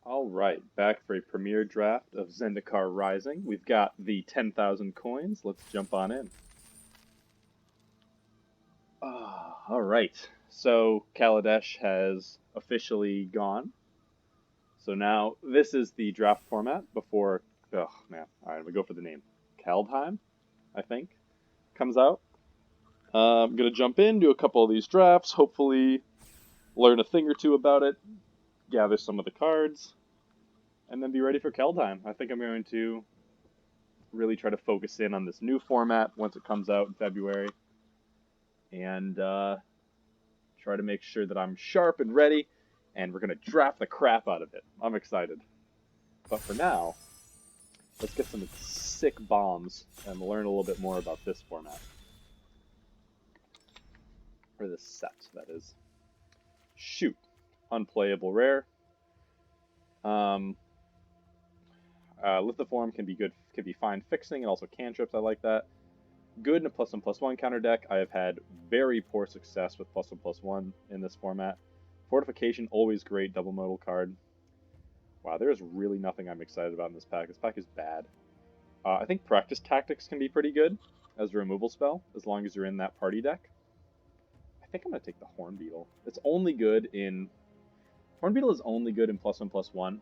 All right, back for a premiere draft of Zendikar Rising. We've got the 10,000 coins. Let's jump on in. All right, so Kaladesh has officially gone. So now this is the draft format before. Oh man! All right, we go for the name. Kaldheim, I think, comes out. I'm gonna jump in, do a couple of these drafts. Hopefully, learn a thing or two about it. Gather some of the cards, and then be ready for Kaldheim. I think I'm going to really try to focus in on this new format once it comes out in February, and try to make sure that I'm sharp and ready, and we're going to draft the crap out of it. I'm excited. But for now, let's get some sick bombs and learn a little bit more about this format. Or this set, that is. Shoot. Unplayable rare. Lithoform can be good, can be fine fixing, and also cantrips. I like that. Good in a +1/+1 counter deck. I have had very poor success with +1/+1 in this format. Fortification, always great double modal card. Wow, there is really nothing I'm excited about in this pack. This pack is bad. I think Practice Tactics can be pretty good as a removal spell, as long as you're in that party deck. I think I'm going to take the Horn Beetle. It's only good in... Horn Beetle is only good in +1/+1.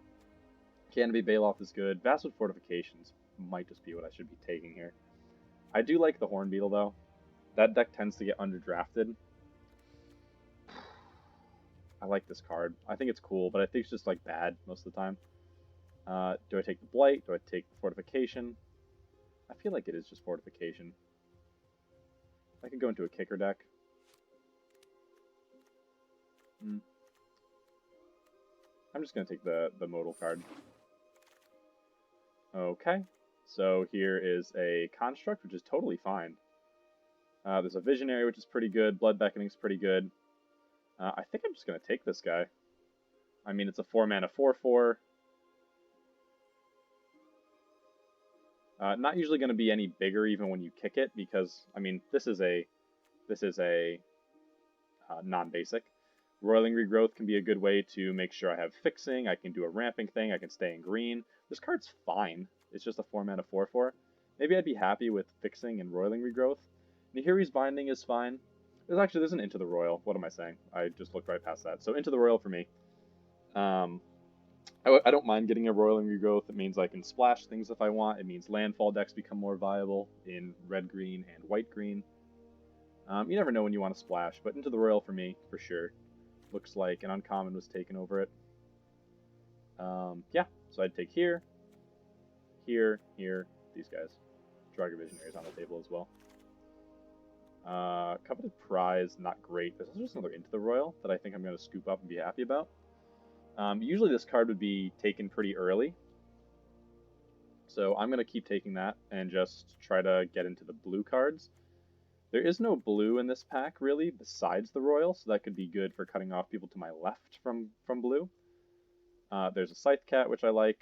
Canopy Baloth is good. Vastwood Fortifications might just be what I should be taking here. I do like the Horn Beetle, though. That deck tends to get underdrafted. I like this card. I think it's cool, but I think it's just like bad most of the time. Do I take the Blight? Do I take the Fortification? I feel like it is just Fortification. I could go into a kicker deck. I'm just going to take the modal card. Okay, so here is a Construct, which is totally fine. There's a Visionary, which is pretty good. Blood Beckoning is pretty good. I think I'm just going to take this guy. I mean, it's a 4-mana 4/4. Not usually going to be any bigger even when you kick it, because, I mean, this is a non-basic. Roiling Regrowth can be a good way to make sure I have fixing. I can do a ramping thing. I can stay in green. This card's fine. It's just a 4-mana 4/4. Maybe I'd be happy with fixing and Roiling Regrowth. Nahiri's Binding is fine. There's an Into the Royal. What am I saying? I just looked right past that. So Into the Royal for me. I don't mind getting a Roiling Regrowth. It means I can splash things if I want. It means landfall decks become more viable in red-green and white-green. You never know when you want to splash, but Into the Royal for me, for sure. Looks like an uncommon was taken over it. Yeah, so I'd take here, these guys. Dragon Visionaries on the table as well. Coveted Prize, not great. There's also just another Into the Royal that I think I'm going to scoop up and be happy about. Usually this card would be taken pretty early. So I'm going to keep taking that and just try to get into the blue cards. There is no blue in this pack, really, besides the Royal, so that could be good for cutting off people to my left from blue. There's a Scythe Cat, which I like.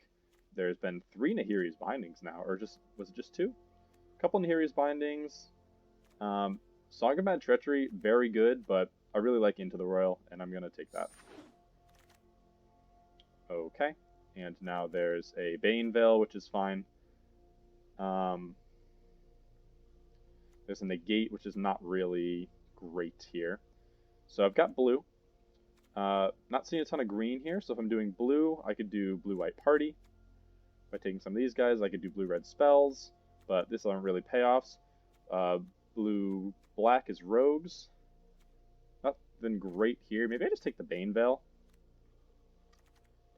There's been 3 Nahiri's Bindings now, or was it just 2? A couple Nahiri's Bindings. Song of Mad Treachery, very good, but I really like Into the Royal, and I'm going to take that. Okay, and now there's a Bane Veil, which is fine. There's a Negate, which is not really great here. So I've got blue. Not seeing a ton of green here, so if I'm doing blue, I could do blue-white party. By taking some of these guys, I could do blue-red spells, but this aren't really payoffs. Blue-black is rogues. Nothing great here. Maybe I just take the Bane Veil.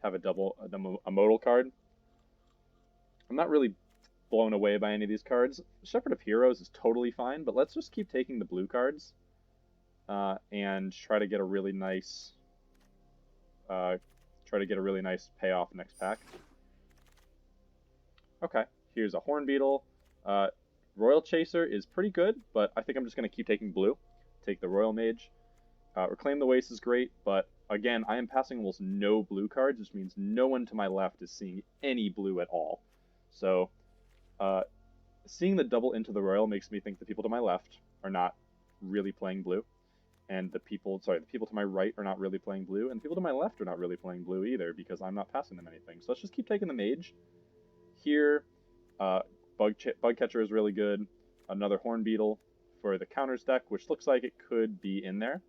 Have a modal card. I'm not really blown away by any of these cards. Shepherd of Heroes is totally fine, but let's just keep taking the blue cards and try to get a really nice payoff next pack. Okay, here's a Horn Beetle. Royal Chaser is pretty good, but I think I'm just going to keep taking blue. Take the Royal Mage. Reclaim the Waste is great, but again, I am passing almost no blue cards, which means no one to my left is seeing any blue at all. So, seeing the double Into the Royal makes me think the people to my left are not really playing blue. And the people to my right are not really playing blue, and the people to my left are not really playing blue either because I'm not passing them anything. So let's just keep taking the mage. Here, bug catcher is really good. Another horn beetle for the counters deck, which looks like it could be in there.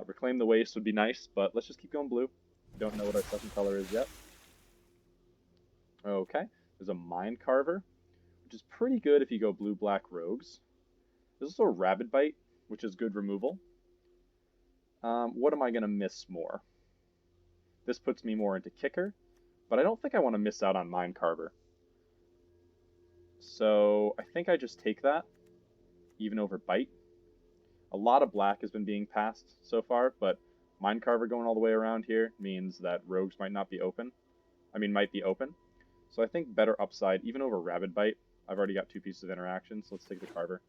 Reclaim the waste would be nice, but let's just keep going blue. We don't know what our second color is yet. Okay, there's a Mind Carver, which is pretty good if you go blue-black rogues. There's also a Rabid Bite, which is good removal. What am I going to miss more? This puts me more into Kicker, but I don't think I want to miss out on Mind Carver. So I think I just take that, even over Bite. A lot of black has been being passed so far, but Mind Carver going all the way around here means that rogues might be open. So I think better upside, even over Rabid Bite. I've already got 2 pieces of interaction, so let's take the Carver.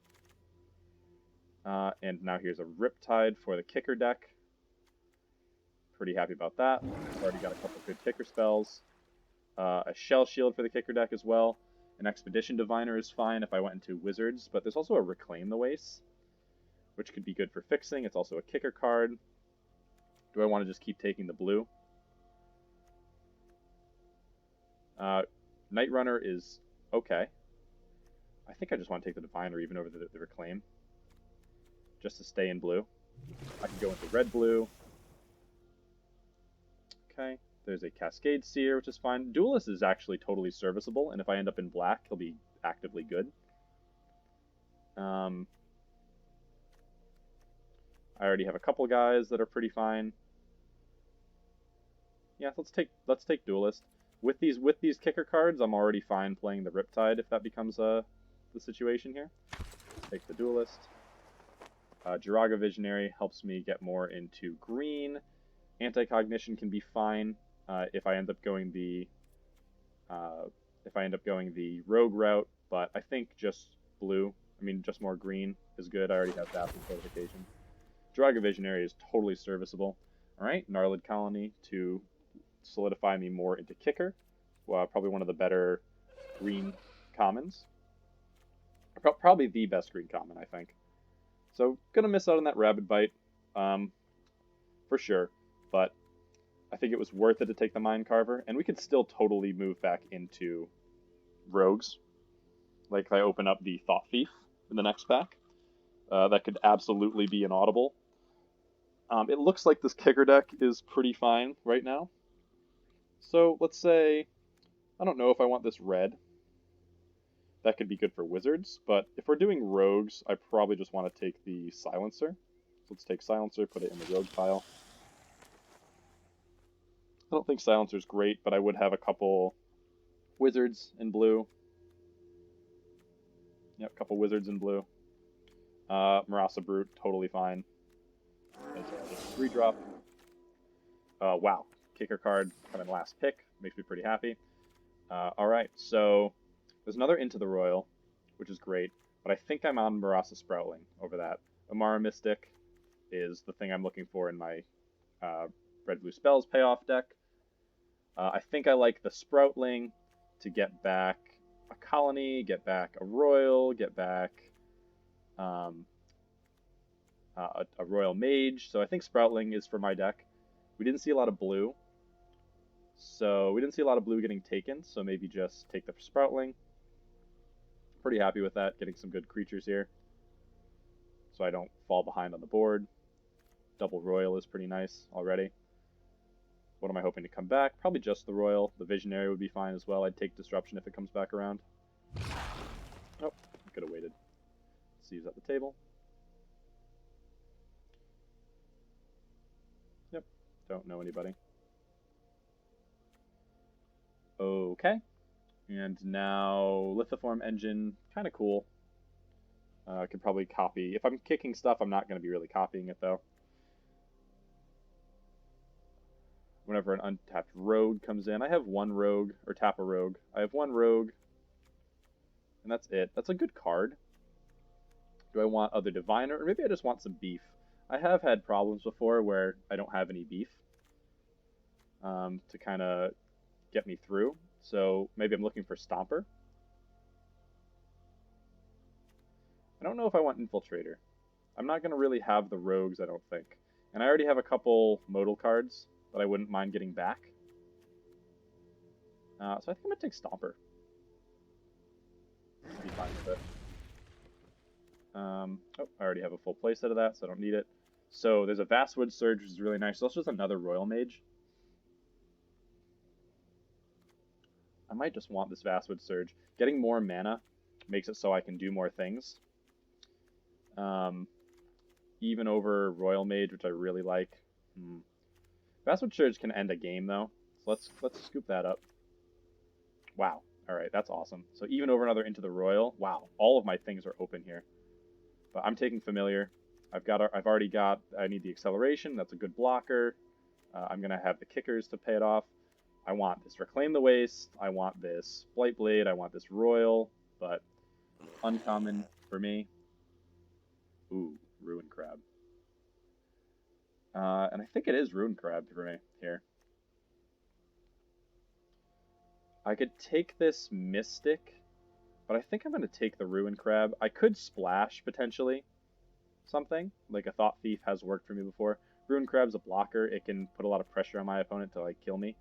And now here's a Riptide for the Kicker deck. Pretty happy about that. I've already got a couple good Kicker spells. A Shell Shield for the Kicker deck as well. An Expedition Diviner is fine if I went into Wizards, but there's also a Reclaim the Waste, which could be good for fixing. It's also a Kicker card. Do I want to just keep taking the blue? Night Runner is okay. I think I just want to take the Diviner even over the Reclaim, just to stay in blue. I can go into red-blue. Okay, there's a Cascade Seer, which is fine. Duelist is actually totally serviceable, and if I end up in black, he'll be actively good. I already have a couple guys that are pretty fine. Yeah, let's take Duelist. With these Kicker cards, I'm already fine playing the Riptide if that becomes the situation here. Let's take the Duelist. Jiraga Visionary helps me get more into green. Anti-Cognition can be fine if I end up going the rogue route, but I think just just more green is good. I already have that for fortification. Jiraga Visionary is totally serviceable. All right, Gnarled Colony to solidify me more into Kicker. Well, probably one of the better green commons. Probably the best green common, I think. So, gonna miss out on that Rabid Bite, for sure. But I think it was worth it to take the Mind Carver, and we could still totally move back into rogues. Like if I open up the Thought Thief in the next pack, that could absolutely be an audible. It looks like this Kicker deck is pretty fine right now. So let's say, I don't know if I want this red. That could be good for Wizards, but if we're doing rogues, I probably just want to take the Silencer. So let's take Silencer, put it in the rogue pile. I don't think Silencer's great, but I would have a couple Wizards in blue. Yep, a couple Wizards in blue. Marasa Brute, totally fine. It's a 3-drop. Wow, Kicker card coming last pick. Makes me pretty happy. Alright, so there's another Into the Royal, which is great, but I think I'm on Marasa Sproutling over that. Amara Mystic is the thing I'm looking for in my red-blue spells payoff deck. I think I like the Sproutling to get back a Colony, get back a Royal, get back a Royal Mage. So I think Sproutling is for my deck. We didn't see a lot of blue. So we didn't see a lot of blue getting taken, so maybe just take the Sproutling. Pretty happy with that, getting some good creatures here. So I don't fall behind on the board. Double Royal is pretty nice already. What am I hoping to come back? Probably just the Royal. The Visionary would be fine as well. I'd take Disruption if it comes back around. Oh, I could have waited. Let's see who's at the table. Yep, don't know anybody. Okay, and now Lithoform Engine, kind of cool. I could probably copy. If I'm kicking stuff, I'm not going to be really copying it, though. Whenever an untapped rogue comes in, I have one rogue, or tap a rogue. I have one rogue, and that's it. That's a good card. Do I want other Diviner, or maybe I just want some beef? I have had problems before where I don't have any beef to kind of get me through. So maybe I'm looking for Stomper. I don't know if I want Infiltrator. I'm not going to really have the rogues, I don't think. And I already have a couple modal cards that I wouldn't mind getting back. So I think I'm going to take Stomper. I'll be fine with it. Oh, I already have a full playset of that, so I don't need it. So there's a Vastwood Surge, which is really nice. So that's just another Royal Mage. I might just want this Vastwood Surge. Getting more mana makes it so I can do more things. Even over Royal Mage, which I really like. Vastwood Surge can end a game though, so let's scoop that up. Wow. All right, that's awesome. So even over another Into the Royal. Wow, all of my things are open here. But I'm taking Familiar. I've already got. I need the acceleration. That's a good blocker. I'm gonna have the kickers to pay it off. I want this Reclaim the Waste. I want this Blightblade. I want this Royal, but uncommon for me. Ooh, Ruin Crab. And I think it is Ruin Crab for me here. I could take this Mystic, but I think I'm going to take the Ruin Crab. I could splash, potentially, something. Like a Thought Thief has worked for me before. Ruin Crab's a blocker. It can put a lot of pressure on my opponent to, like, kill me.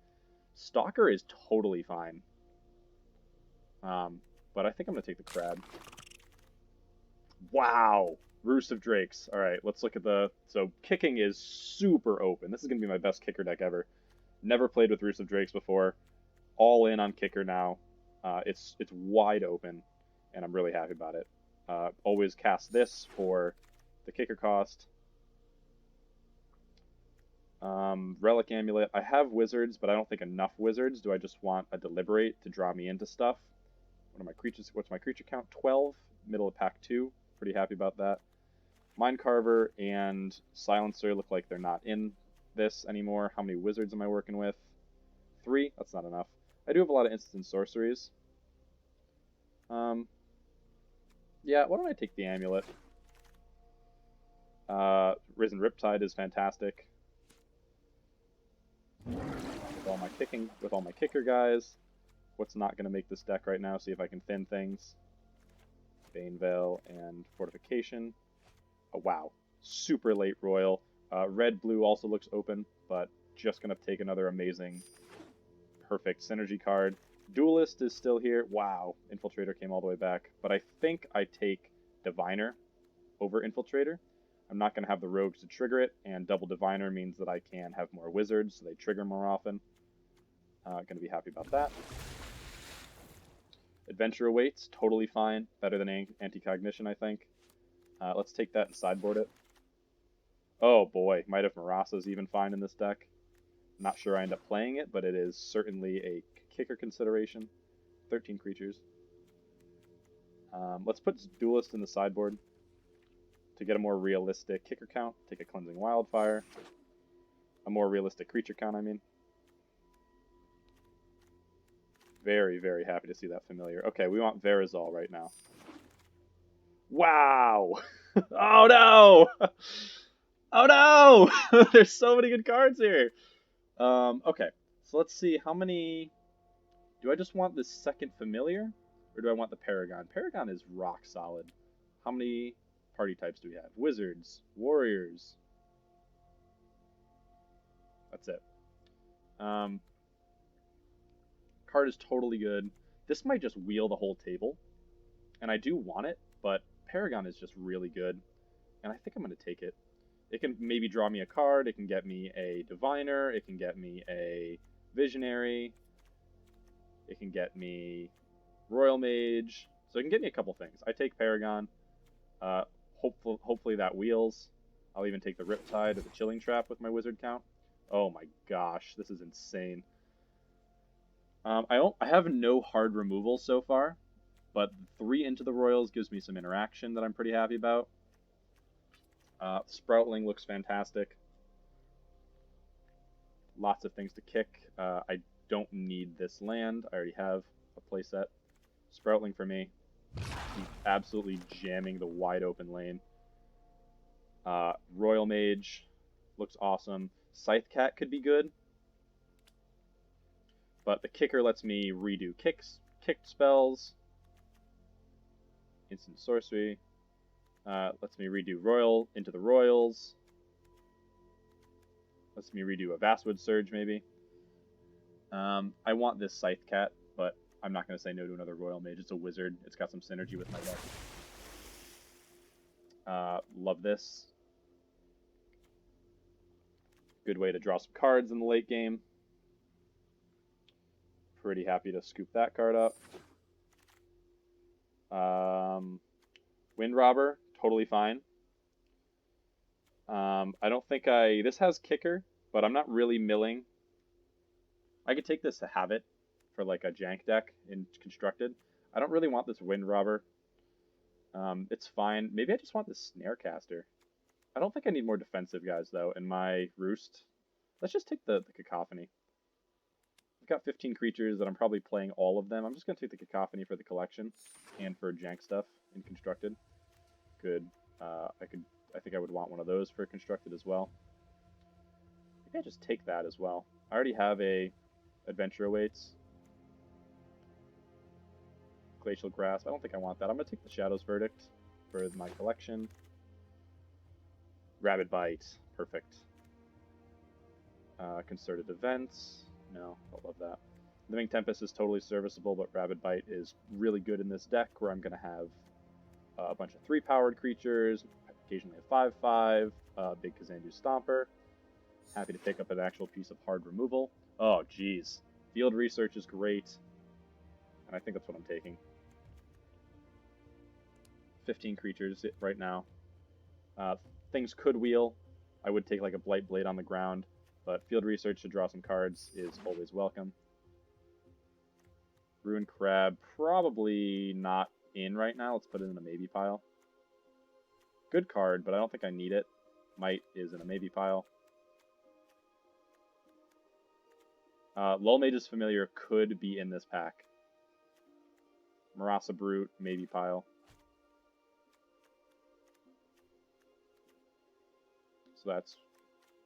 Stalker is totally fine. But I think I'm going to take the Crab. Wow! Roost of Drakes. Alright, let's look at the... So, kicking is super open. This is going to be my best kicker deck ever. Never played with Roost of Drakes before. All in on kicker now. It's wide open, and I'm really happy about it. Always cast this for the kicker cost. Relic Amulet. I have Wizards, but I don't think enough Wizards. Do I just want a Deliberate to draw me into stuff? What are my creatures? What's my creature count? 12. Middle of pack 2. Pretty happy about that. Minecarver and Silencer look like they're not in this anymore. How many Wizards am I working with? 3. That's not enough. I do have a lot of instant sorceries. Yeah, why don't I take the Amulet? Risen Riptide is fantastic. With all my kicker guys. What's not going to make this deck right now? See if I can thin things. Bane Veil and Fortification. Oh, wow. Super late Royal. Red-Blue also looks open, but just going to take another amazing, perfect synergy card. Duelist is still here. Wow. Infiltrator came all the way back. But I think I take Diviner over Infiltrator. I'm not going to have the rogues to trigger it, and double Diviner means that I can have more wizards, so they trigger more often. Going to be happy about that. Adventure Awaits, totally fine. Better than Anti-Cognition, I think. Let's take that and sideboard it. Oh boy, Might of Marasa is even fine in this deck. Not sure I end up playing it, but it is certainly a kicker consideration. 13 creatures. Let's put Duelist in the sideboard to get a more realistic kicker count. Take a Cleansing Wildfire. A more realistic creature count, I mean. Very, very happy to see that Familiar. Okay, we want Verazal right now. Wow! Oh no! Oh no! There's so many good cards here! Okay, so let's see how many... Do I just want this second Familiar? Or do I want the Paragon? Paragon is rock solid. How many party types do we have? Wizards, Warriors. That's it. Card is totally good. This might just wheel the whole table. And I do want it, but Paragon is just really good. And I think I'm going to take it. It can maybe draw me a card. It can get me a Diviner. It can get me a Visionary. It can get me Royal Mage. So it can get me a couple things. I take Paragon. Hopefully that wheels. I'll even take the Riptide or the Chilling Trap with my Wizard count. Oh my gosh, this is insane. I have no hard removal so far, but 3 Into the Royals gives me some interaction that I'm pretty happy about. Sproutling looks fantastic. Lots of things to kick. I don't need this land. I already have a playset. Sproutling for me. He's absolutely jamming the wide open lane. Royal Mage looks awesome. Scythe Cat could be good. But the kicker lets me redo kicked spells. Instant sorcery. Lets me redo Royal into the Royals. Lets me redo a Vastwood Surge, maybe. I want this Scythe Cat, but I'm not going to say no to another Royal Mage. It's a wizard. It's got some synergy with my deck. Love this. Good way to draw some cards in the late game. Pretty happy to scoop that card up. Wind Robber, totally fine. I don't think this has kicker, but I'm not really milling. I could take this to have it for like a jank deck in Constructed. I don't really want this Wind Robber. It's fine. Maybe I just want this Snarecaster. I don't think I need more defensive guys, though, in my Roost. Let's just take the Cacophony. I've got 15 creatures that I'm probably playing all of them. I'm just going to take the Cacophony for the collection and for jank stuff in Constructed. Good. I think I would want one of those for Constructed as well. Maybe I just take that as well. I already have a Adventure Awaits. Glacial Grasp. I don't think I want that. I'm going to take the Shadow's Verdict for my collection. Rabid Bite. Perfect. Concerted Events. No, I love that. Living Tempest is totally serviceable, but Rabid Bite is really good in this deck where I'm going to have a bunch of 3-powered creatures, occasionally a 5/5, big Kazandu Stomper. Happy to pick up an actual piece of hard removal. Oh, geez. Field Research is great, and I think that's what I'm taking. 15 creatures right now. Things could wheel. I would take like a Blight Blade on the ground, but Field Research to draw some cards is always welcome. Ruined Crab, probably not in right now. Let's put it in a maybe pile. Good card, but I don't think I need it. Might is in a maybe pile. Lull Mage's Familiar could be in this pack. Marasa Brute, maybe pile. So that's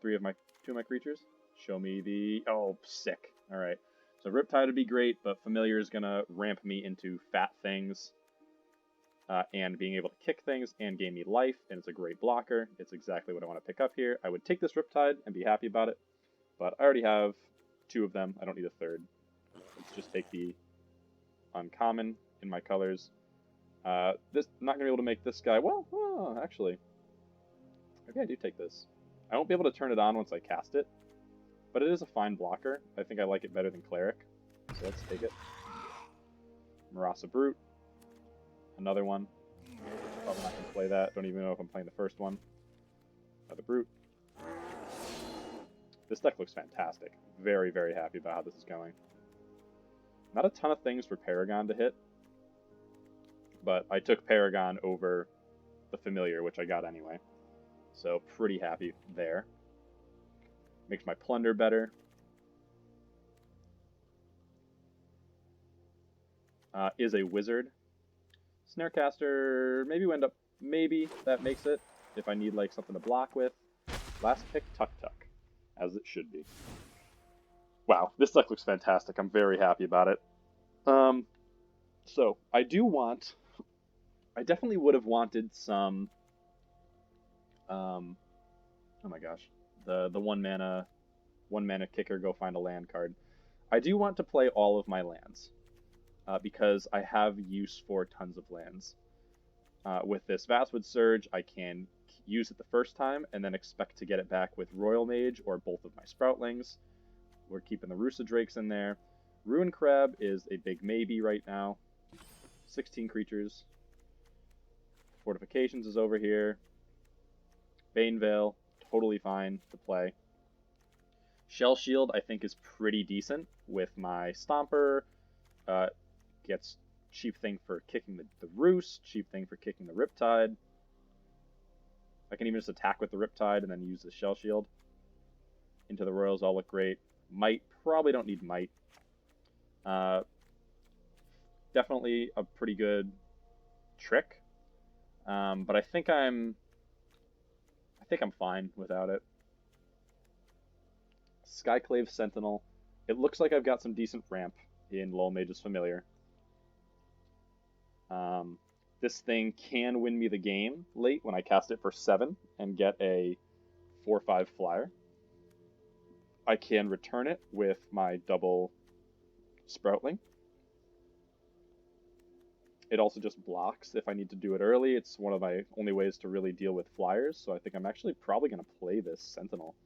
two of my creatures. Show me the... Oh, sick. Alright. So Riptide would be great, but Familiar is going to ramp me into fat things. And being able to kick things and gain me life, and it's a great blocker. It's exactly what I want to pick up here. I would take this Riptide and be happy about it, but I already have 2 of them. I don't need a third. Let's just take the uncommon in my colors. This not going to be able to make this guy... Well, actually, maybe I do take this. I won't be able to turn it on once I cast it, but it is a fine blocker. I think I like it better than Cleric, so let's take it. Marasa Brute. Another one. Probably not going to play that. Don't even know if I'm playing the first one. Another Brute. This deck looks fantastic. Very, very happy about how this is going. Not a ton of things for Paragon to hit, but I took Paragon over the Familiar, which I got anyway. So pretty happy there. Makes my Plunder better. Is a Wizard. Snarecaster, maybe that makes it, if I need like something to block with. Last pick, Tuk Tuk, as it should be. Wow, this deck looks fantastic. I'm very happy about it. So, I definitely would have wanted some, oh my gosh, the one mana kicker, go find a land card. I do want to play all of my lands. Because I have use for tons of lands. With this Vastwood Surge, I can use it the first time and then expect to get it back with Royal Mage or both of my Sproutlings. We're keeping the Roosa Drakes in there. Ruined Crab is a big maybe right now. 16 creatures. Fortifications is over here. Banevale, totally fine to play. Shell Shield, I think, is pretty decent with my Stomper. Gets cheap thing for kicking the Roost, cheap thing for kicking the Riptide. I can even just attack with the Riptide and then use the Shell Shield. Into the Royals all look great. Might, probably don't need Might. Definitely a pretty good trick. But I think I'm fine without it. Skyclave Sentinel. It looks like I've got some decent ramp in Lull Mage's Familiar. This thing can win me the game late when I cast it for 7 and get a 4/5 flyer. I can return it with my double Sproutling. It also just blocks if I need to do it early. It's one of my only ways to really deal with flyers, so I think I'm actually probably going to play this Sentinel.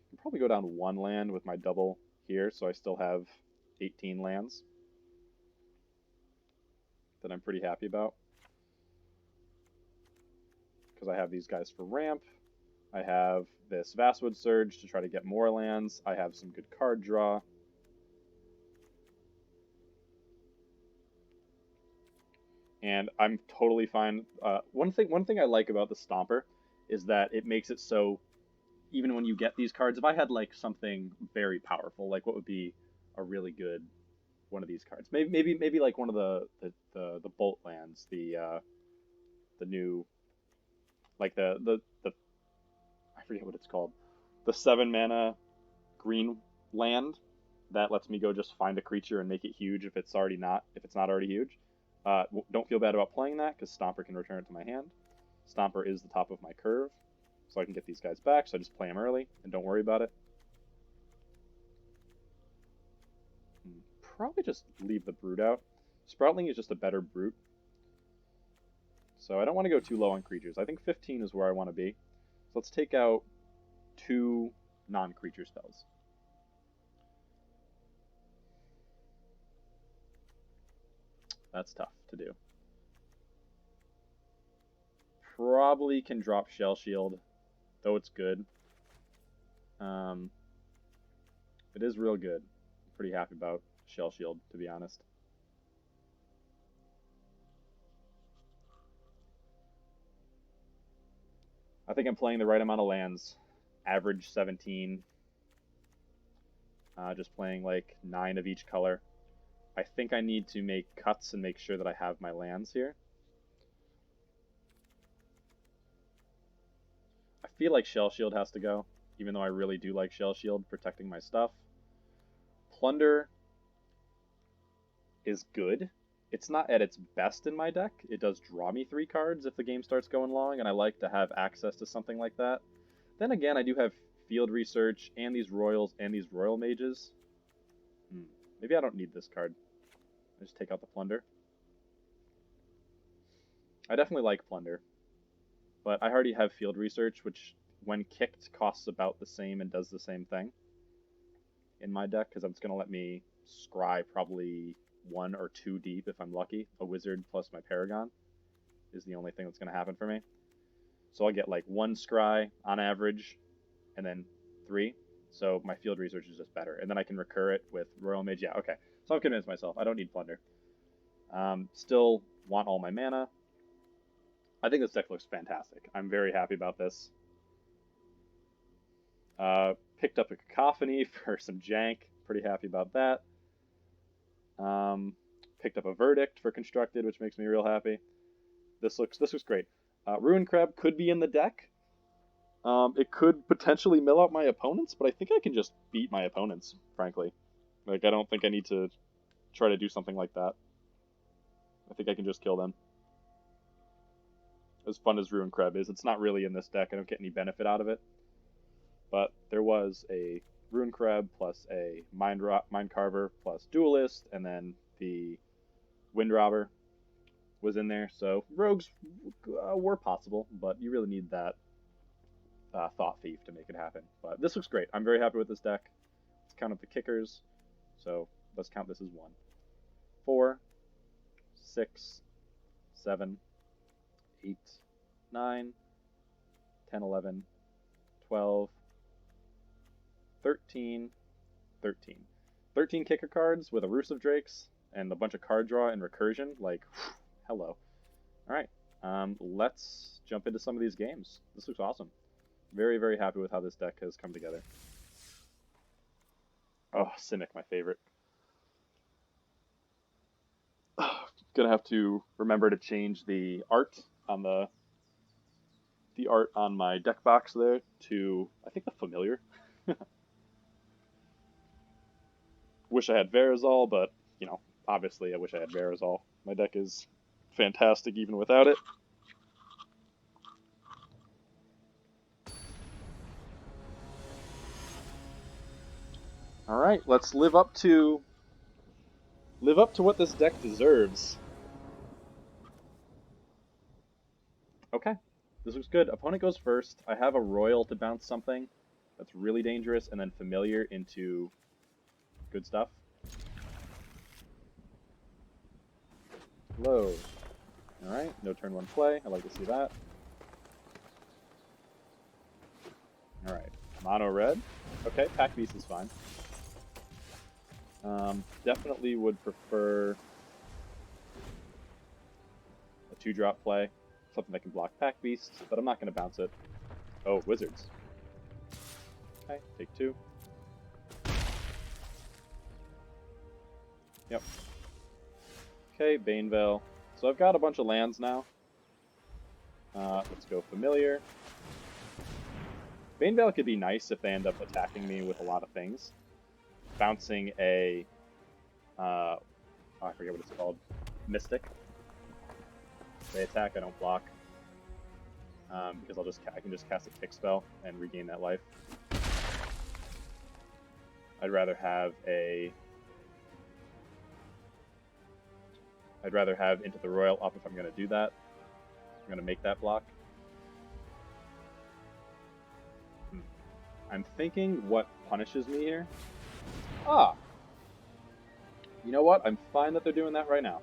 I can probably go down 1 land with my double here, so I still have 18 lands that I'm pretty happy about. Because I have these guys for ramp. I have this Vastwood Surge to try to get more lands. I have some good card draw. And I'm totally fine. One thing I like about the Stomper is that it makes it so even when you get these cards, if I had like something very powerful, like what would be a really good one of these cards? Maybe like one of the Bolt lands, the new like the I forget what it's called, the 7 mana green land that lets me go just find a creature and make it huge if it's not already huge. Don't feel bad about playing that because Stomper can return it to my hand. Stomper is the top of my curve, so I can get these guys back. So I just play them early and don't worry about it. Probably just leave the Brute out. Sproutling is just a better Brute. So I don't want to go too low on creatures. I think 15 is where I want to be. So let's take out 2 non-creature spells. That's tough to do. Probably can drop Shell Shield, though it's good. It is real good. I'm pretty happy about Shell Shield, to be honest. I think I'm playing the right amount of lands. Average 17. Just playing like 9 of each color. I think I need to make cuts and make sure that I have my lands here. I feel like Shell Shield has to go, even though I really do like Shell Shield protecting my stuff. Plunder is good. It's not at its best in my deck. It does draw me 3 cards if the game starts going long, and I like to have access to something like that. Then again, I do have Field Research and these Royals and these Royal Mages. Maybe I don't need this card. I just take out the Plunder. I definitely like Plunder, but I already have Field Research, which when kicked costs about the same and does the same thing in my deck, because it's going to let me scry probably 1 or 2 deep if I'm lucky. A Wizard plus my Paragon is the only thing that's going to happen for me. So I'll get like 1 scry on average, and then 3. So my Field Research is just better. And then I can recur it with Royal Mage. Yeah, okay. So I've convinced myself. I don't need Plunder. Still want all my mana. I think this deck looks fantastic. I'm very happy about this. Picked up a Cacophony for some jank. Pretty happy about that. Picked up a Verdict for Constructed, which makes me real happy. This looks great. Ruin Crab could be in the deck. It could potentially mill out my opponents, but I think I can just beat my opponents, frankly. Like, I don't think I need to try to do something like that. I think I can just kill them. As fun as Ruin Crab is, it's not really in this deck. I don't get any benefit out of it. But there was a Ruin Crab plus a Mind Carver plus Duelist, and then the Wind Robber was in there. So rogues were possible, but you really need that Thought Thief to make it happen. But this looks great. I'm very happy with this deck. Let's count up the kickers. So let's count this as 1, 4, 6, 7, 8, 9, 10, 11, 12, 13, 13. 13 kicker cards with Elusive Drakes and a bunch of card draw and recursion. Like, hello. Alright, let's jump into some of these games. This looks awesome. Very, very happy with how this deck has come together. Oh, Simic, my favorite. Gonna have to remember to change the art on the art on my deck box there to, I think, the familiar. Wish I had Verazal, but, you know, Obviously, I wish I had Verazol. My deck is fantastic even without it. All right, let's live up to what this deck deserves. Okay, this looks good. Opponent goes first. I have a Royal to bounce something that's really dangerous, and then Familiar into good stuff. Hello. All right, no turn one play. I like to see that. All right, mono red. Okay, Pack Beast is fine. Definitely would prefer a 2-drop play, something that can block Pack Beast, but I'm not going to bounce it. Oh, Wizards. Okay, take 2. Yep. Okay, Banevale. So I've got a bunch of lands now. Let's go Familiar. Banevale could be nice if they end up attacking me with a lot of things. Bouncing a... I forget what it's called. Mystic. They attack, I don't block. Because I can just cast a kick spell and regain that life. I'd rather have Into the Royal up if I'm going to do that. I'm going to make that block. I'm thinking what punishes me here. Ah! You know what? I'm fine that they're doing that right now.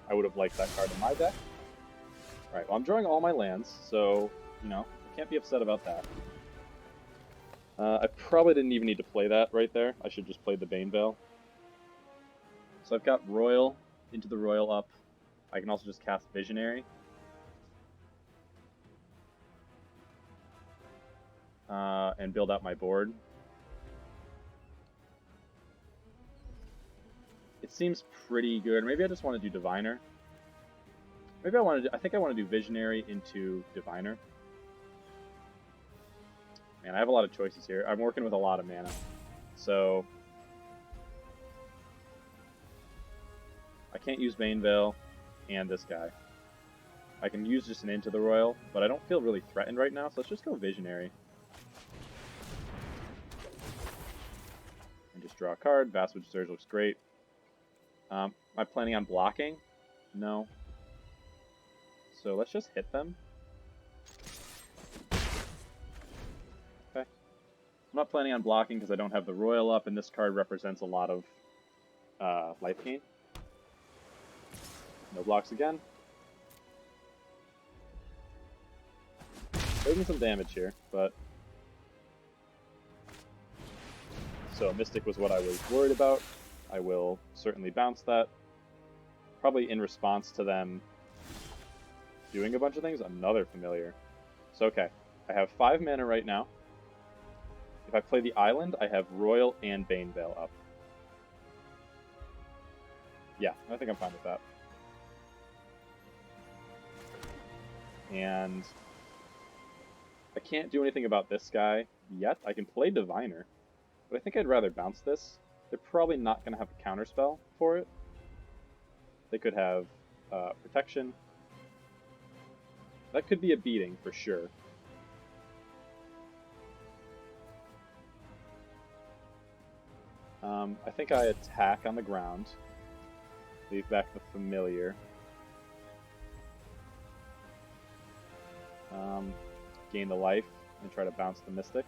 I would have liked that card in my deck. Alright, well I'm drawing all my lands, so, you know, I can't be upset about that. I probably didn't even need to play that right there. I should just play the Banevale. So I've got Royal, Into the Royal up. I can also just cast Visionary. And build out my board. It seems pretty good. Maybe I just want to do Diviner. Maybe I think I want to do Visionary into Diviner. Man, I have a lot of choices here. I'm working with a lot of mana. So I can't use Banevale and this guy. I can use just an Into the Royal, but I don't feel really threatened right now, so let's just go Visionary. And just draw a card. Vast Surge looks great. Am I planning on blocking? No. So let's just hit them. Okay. I'm not planning on blocking because I don't have the Royal up, and this card represents a lot of life gain. No blocks again. Taking some damage here, but... So Mystic was what I was worried about. I will certainly bounce that. Probably in response to them doing a bunch of things. Another Familiar. So okay, I have 5 mana right now. If I play the island, I have Royal and Banevale up. Yeah, I think I'm fine with that. And I can't do anything about this guy yet. I can play Diviner, but I think I'd rather bounce this. They're probably not going to have a counterspell for it. They could have protection. That could be a beating for sure. I think I attack on the ground. Leave back the Familiar. Gain the life and try to bounce the Mystic.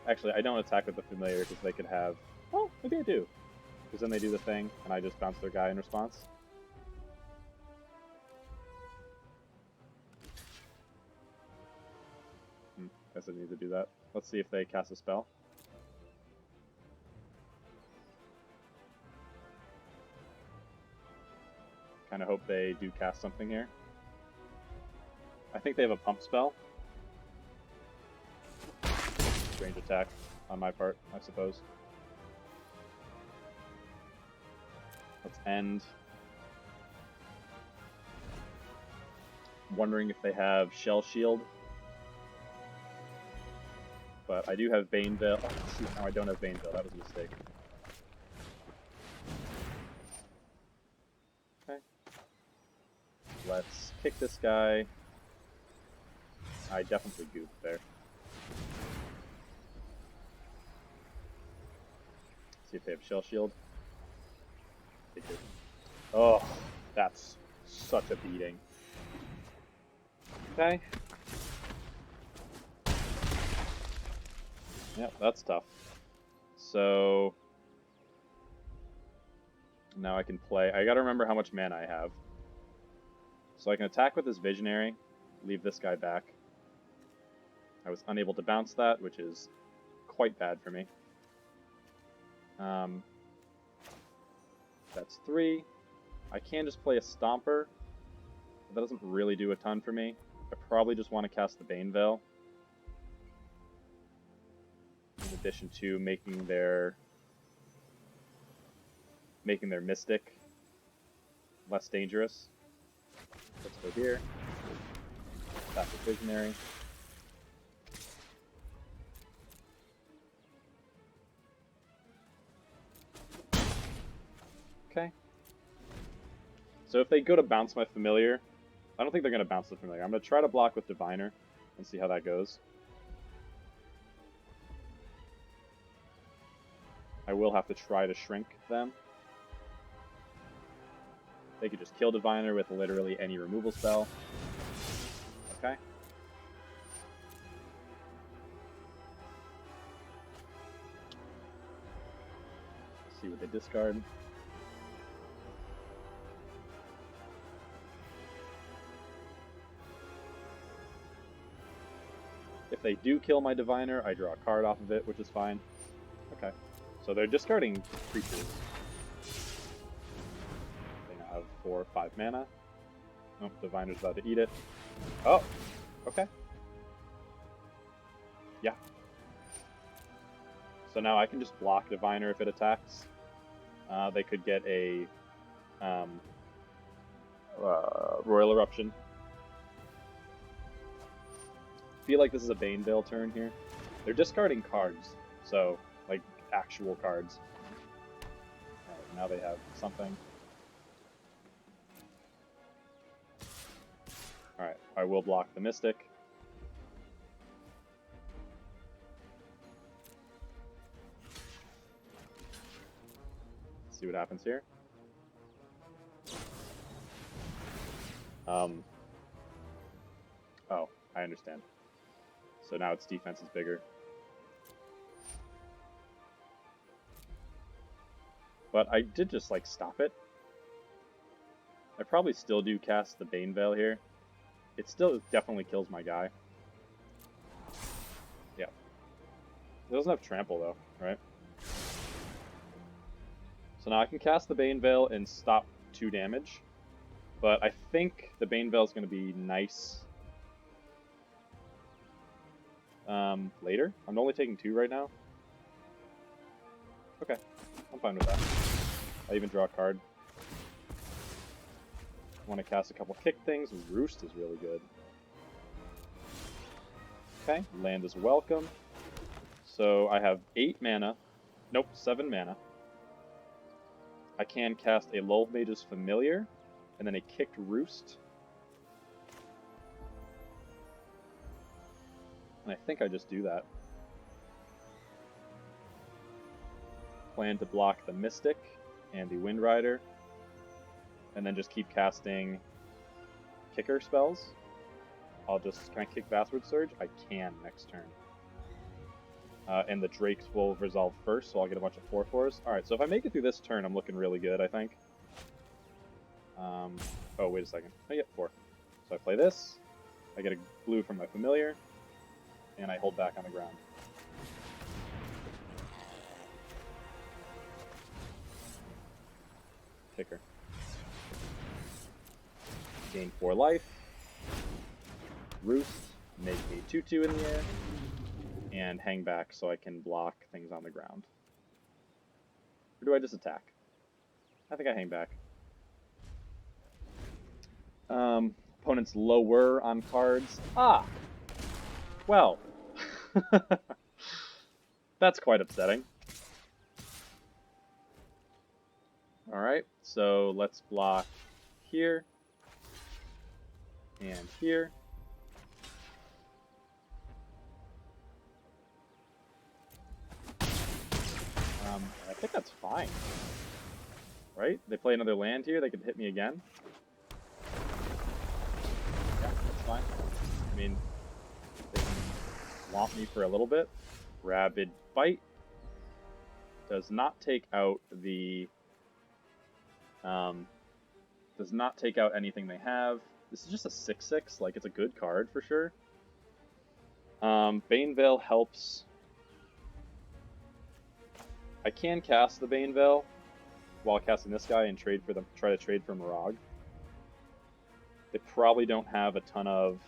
Actually, I don't attack with the Familiar because they could have... Well, maybe I do. Because then they do the thing, and I just bounce their guy in response. Guess I need to do that. Let's see if they cast a spell. Kind of hope they do cast something here. I think they have a pump spell. Range attack on my part, I suppose. Let's end. Wondering if they have Shell Shield. But I do have Banevale. Oh, shoot, now I don't have Banevale. That was a mistake. Okay. Let's kick this guy. I definitely goofed there. See if they have Shell Shield. They do. Oh, that's such a beating. Okay. Yep, that's tough. So now I can play. I gotta remember how much mana I have. So I can attack with this Visionary, leave this guy back. I was unable to bounce that, which is quite bad for me. That's 3. I can just play a Stomper, but that doesn't really do a ton for me. I probably just want to cast the Banevale, in addition to making their Mystic less dangerous. Let's go here. Attack with Visionary. Okay. So if they go to bounce my Familiar, I don't think they're going to bounce the Familiar. I'm going to try to block with Diviner and see how that goes. I will have to try to shrink them. They could just kill Diviner with literally any removal spell. Okay. Let's see what they discard. If they do kill my Diviner, I draw a card off of it, which is fine. Okay. So they're discarding creatures. They now have 4 or 5 mana. Nope, Diviner's about to eat it. Oh! Okay. Yeah. So now I can just block Diviner if it attacks. They could get a Royal Eruption. I feel like this is a Banevale turn here. They're discarding cards, so, like, actual cards. Right, now they have something. Alright, I will block the Mystic. Let's see what happens here. Oh, I understand. So now its defense is bigger. But I did just, like, stop it. I probably still do cast the Banevale here. It still definitely kills my guy. Yeah. It doesn't have Trample, though, right? So now I can cast the Banevale and stop 2 damage. But I think the Banevale is going to be nice later. I'm only taking 2 right now. Okay, I'm fine with that. I even draw a card. Want to cast a couple kick things. Roost is really good. Okay, land is welcome. So I have 8 mana. Nope, 7 mana. I can cast a Lull Mage's Familiar, and then a Kicked Roost. And I think I just do that. Plan to block the Mystic and the Wind Rider, and then just keep casting kicker spells. Can I kick Bastard Surge? I can next turn. And the Drakes will resolve first, so I'll get a bunch of 4/4s. Alright, so if I make it through this turn, I'm looking really good, I think. Oh, wait a second. I get 4. So I play this, I get a blue from my Familiar, and I hold back on the ground. Kicker. Gain 4 life. Roost, make a 2/2 in the air, and hang back so I can block things on the ground. Or do I just attack? I think I hang back. Opponents lower on cards. Ah! Well. That's quite upsetting. Alright, so let's block here. And here. I think that's fine. Right? They play another land here, they could hit me again. Yeah, that's fine. I mean, they can swamp me for a little bit. Rabid Bite does not take out the does not take out anything they have. This is just a 6/6, like it's a good card for sure. Baneveil helps. I can cast the Baneveil while casting this guy and trade for them. Try to trade for Mirage. They probably don't have a ton of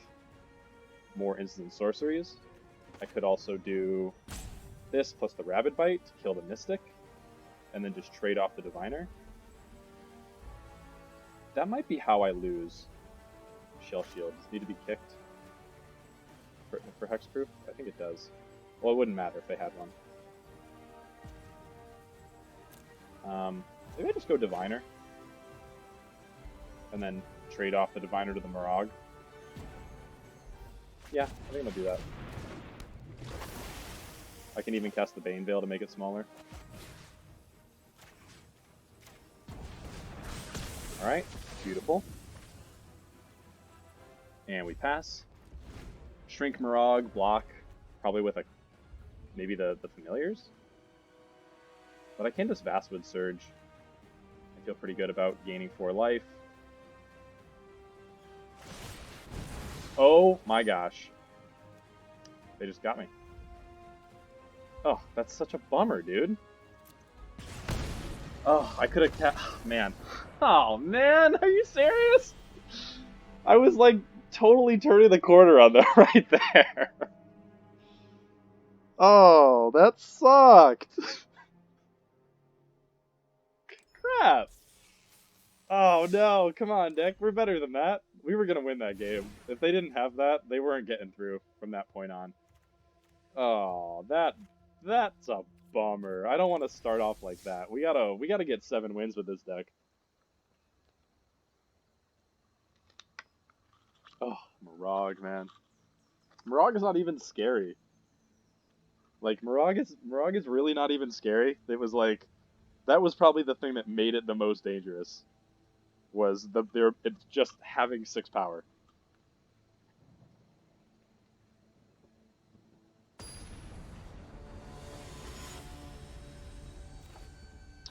more instant sorceries. I could also do this plus the Rabid Bite to kill the Mystic, and then just trade off the Diviner. That might be how I lose. Shell Shield. Does it need to be kicked for Hexproof? I think it does. Well, it wouldn't matter if they had one. Maybe I just go Diviner. And then trade off the Diviner to the Mirage. Yeah, I think I'm gonna do that. I can even cast the Baneveil to make it smaller. Alright, beautiful. And we pass. Shrink Mirage, block, probably with maybe the Familiars. But I can just Vastwood Surge. I feel pretty good about gaining 4 life. Oh my gosh. They just got me. Oh, that's such a bummer, dude. Oh, I could have man. Oh, man, are you serious? I was, like, totally turning the corner on that right there. Oh, that sucked. Crap. Oh, no, come on, deck. We're better than that. We were going to win that game. If they didn't have that, they weren't getting through from that point on. Oh, that's a bummer. I don't want to start off like that. We gotta get 7 wins with this deck. Oh, Mirage, man. Mirage is not even scary. Like, Mirage is really not even scary. It was like, that was probably the thing that made it the most dangerous. Was it's just having 6 power.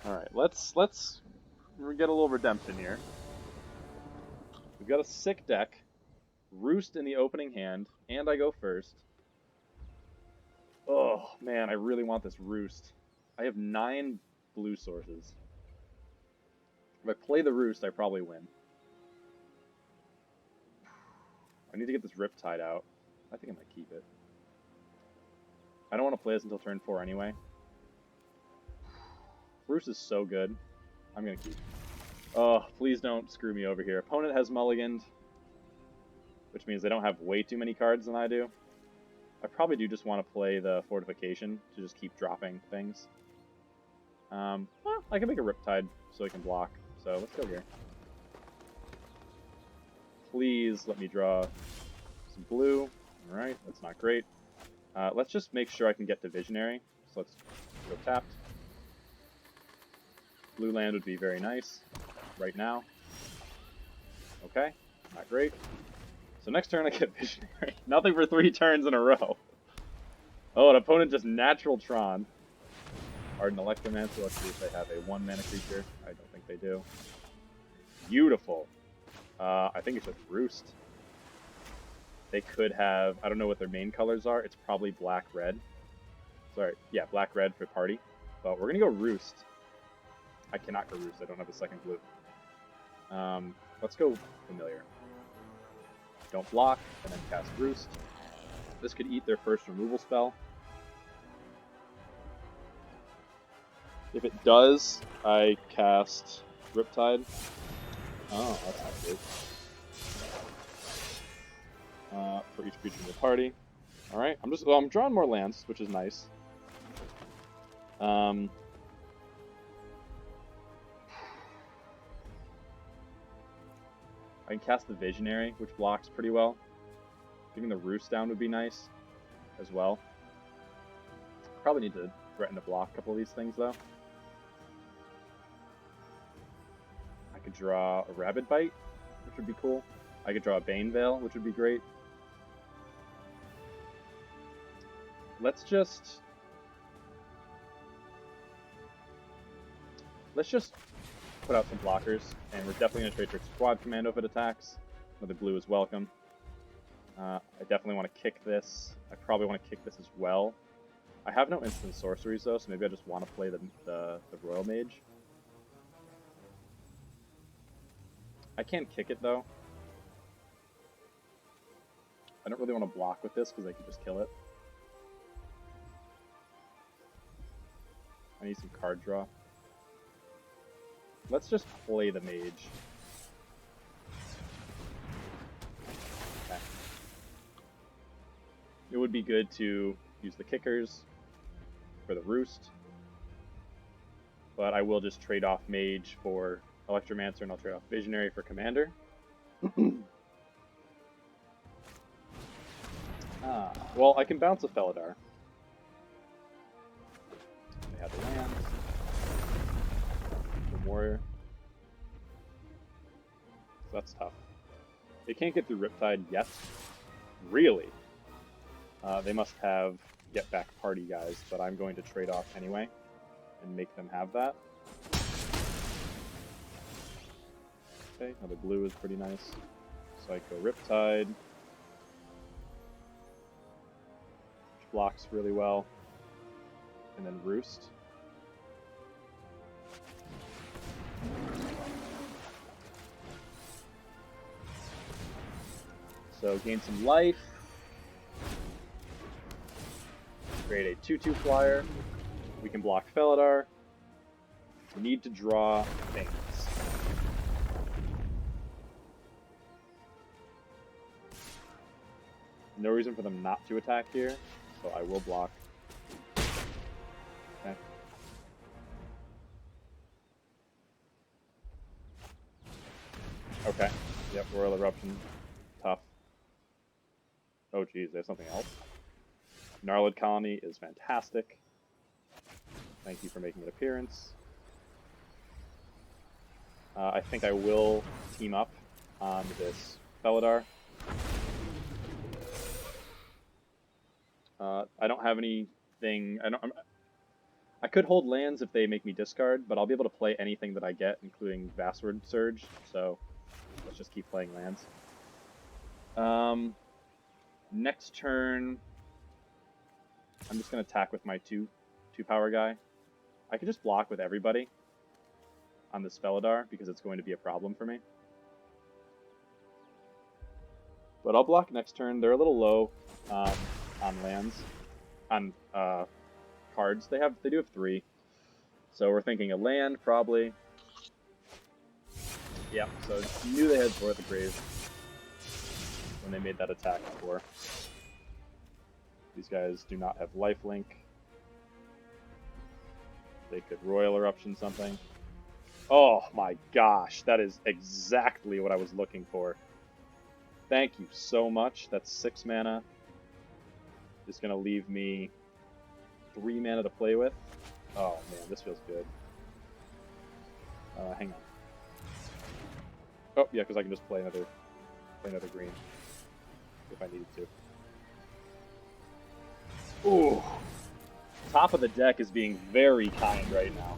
Alright, let's get a little redemption here. We've got a sick deck. Roost in the opening hand, and I go first. Oh, man, I really want this Roost. I have 9 blue sources. If I play the Roost, I probably win. I need to get this Riptide out. I think I might keep it. I don't want to play this until turn 4 anyway. Roost is so good. I'm going to keep it. Oh, please don't screw me over here. Opponent has mulliganed, which means they don't have way too many cards than I do. I probably do just want to play the Fortification to just keep dropping things. Well, I can make a Riptide so I can block, so let's go here. Please let me draw some blue. Alright, that's not great. Let's just make sure I can get to Visionary. So let's go tapped. Blue land would be very nice right now. Okay, not great. So next turn I get Visionary. Nothing for 3 turns in a row. Oh, an opponent just natural Tron. Ardent Electromancer, let's see if they have a 1-mana creature. I don't think they do. Beautiful. I think it's just Roost. They could have, I don't know what their main colors are. It's probably black-red. Sorry, yeah, black-red for party. But we're going to go Roost. I cannot go Roost, I don't have a second blue. Let's go Familiar. Don't block, and then cast Roost. This could eat their first removal spell. If it does, I cast Riptide. Oh, that's not good. For each creature in the party. Alright, I'm drawing more lands, which is nice. Um, I can cast the Visionary, which blocks pretty well. Getting the Roost down would be nice as well. Probably need to threaten to block a couple of these things, though. I could draw a Rabid Bite, which would be cool. I could draw a Bane Veil, which would be great. Let's just put out some blockers, and we're definitely going to trade for Squad Commando if it attacks. Another blue is welcome. I definitely want to kick this. I probably want to kick this as well. I have no instant sorceries though, so maybe I just want to play the Royal Mage. I can kick it though. I don't really want to block with this because I can just kill it. I need some card draw. Let's just play the Mage. Okay. It would be good to use the kickers for the Roost, but I will just trade off Mage for Electromancer, and I'll trade off Visionary for Commander. Well, I can bounce a Felidar. They have the land. The Warrior. So that's tough. They can't get through Riptide yet. Really? They must have Get Back Party guys, but I'm going to trade off anyway and make them have that. Okay, another blue is pretty nice. Psycho Riptide. Which blocks really well. And then Roost. So gain some life. Create a 2/2 flyer. We can block Felidar. We need to draw things. No reason for them not to attack here, so I will block. Okay. Okay. Yep, Royal Eruption. Tough. Oh geez, there's something else. Gnarled Colony is fantastic. Thank you for making an appearance. I think I will team up on this Felidar. I don't have anything. I could hold lands if they make me discard, but I'll be able to play anything that I get, including Vastward Surge. So let's just keep playing lands. Next turn, I'm just gonna attack with my two power guy. I could just block with everybody on this Felidar because it's going to be a problem for me. But I'll block next turn. They're a little low on lands, on cards. They do have 3, so we're thinking a land probably. Yeah, so knew they had 4 at the grave when they made that attack before. These guys do not have lifelink. They could Royal Eruption something. Oh my gosh, that is exactly what I was looking for. Thank you so much. That's 6 mana. Just gonna leave me 3 mana to play with. Oh man, this feels good. Hang on. Oh yeah, because I can just play another green if I needed to. Ooh, top of the deck is being very kind right now.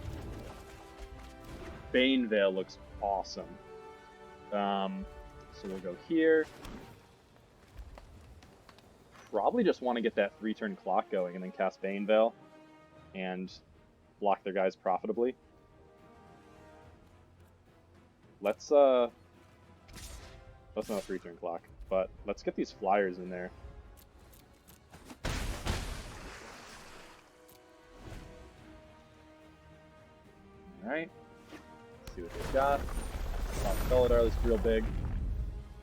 Bane Veil looks awesome. So we'll go here. Probably just want to get that 3-turn clock going and then cast Bane Veil and block their guys profitably. Let's not a 3-turn clock, but let's get these flyers in there. Alright. Let's see what they've got. Felidar looks real big.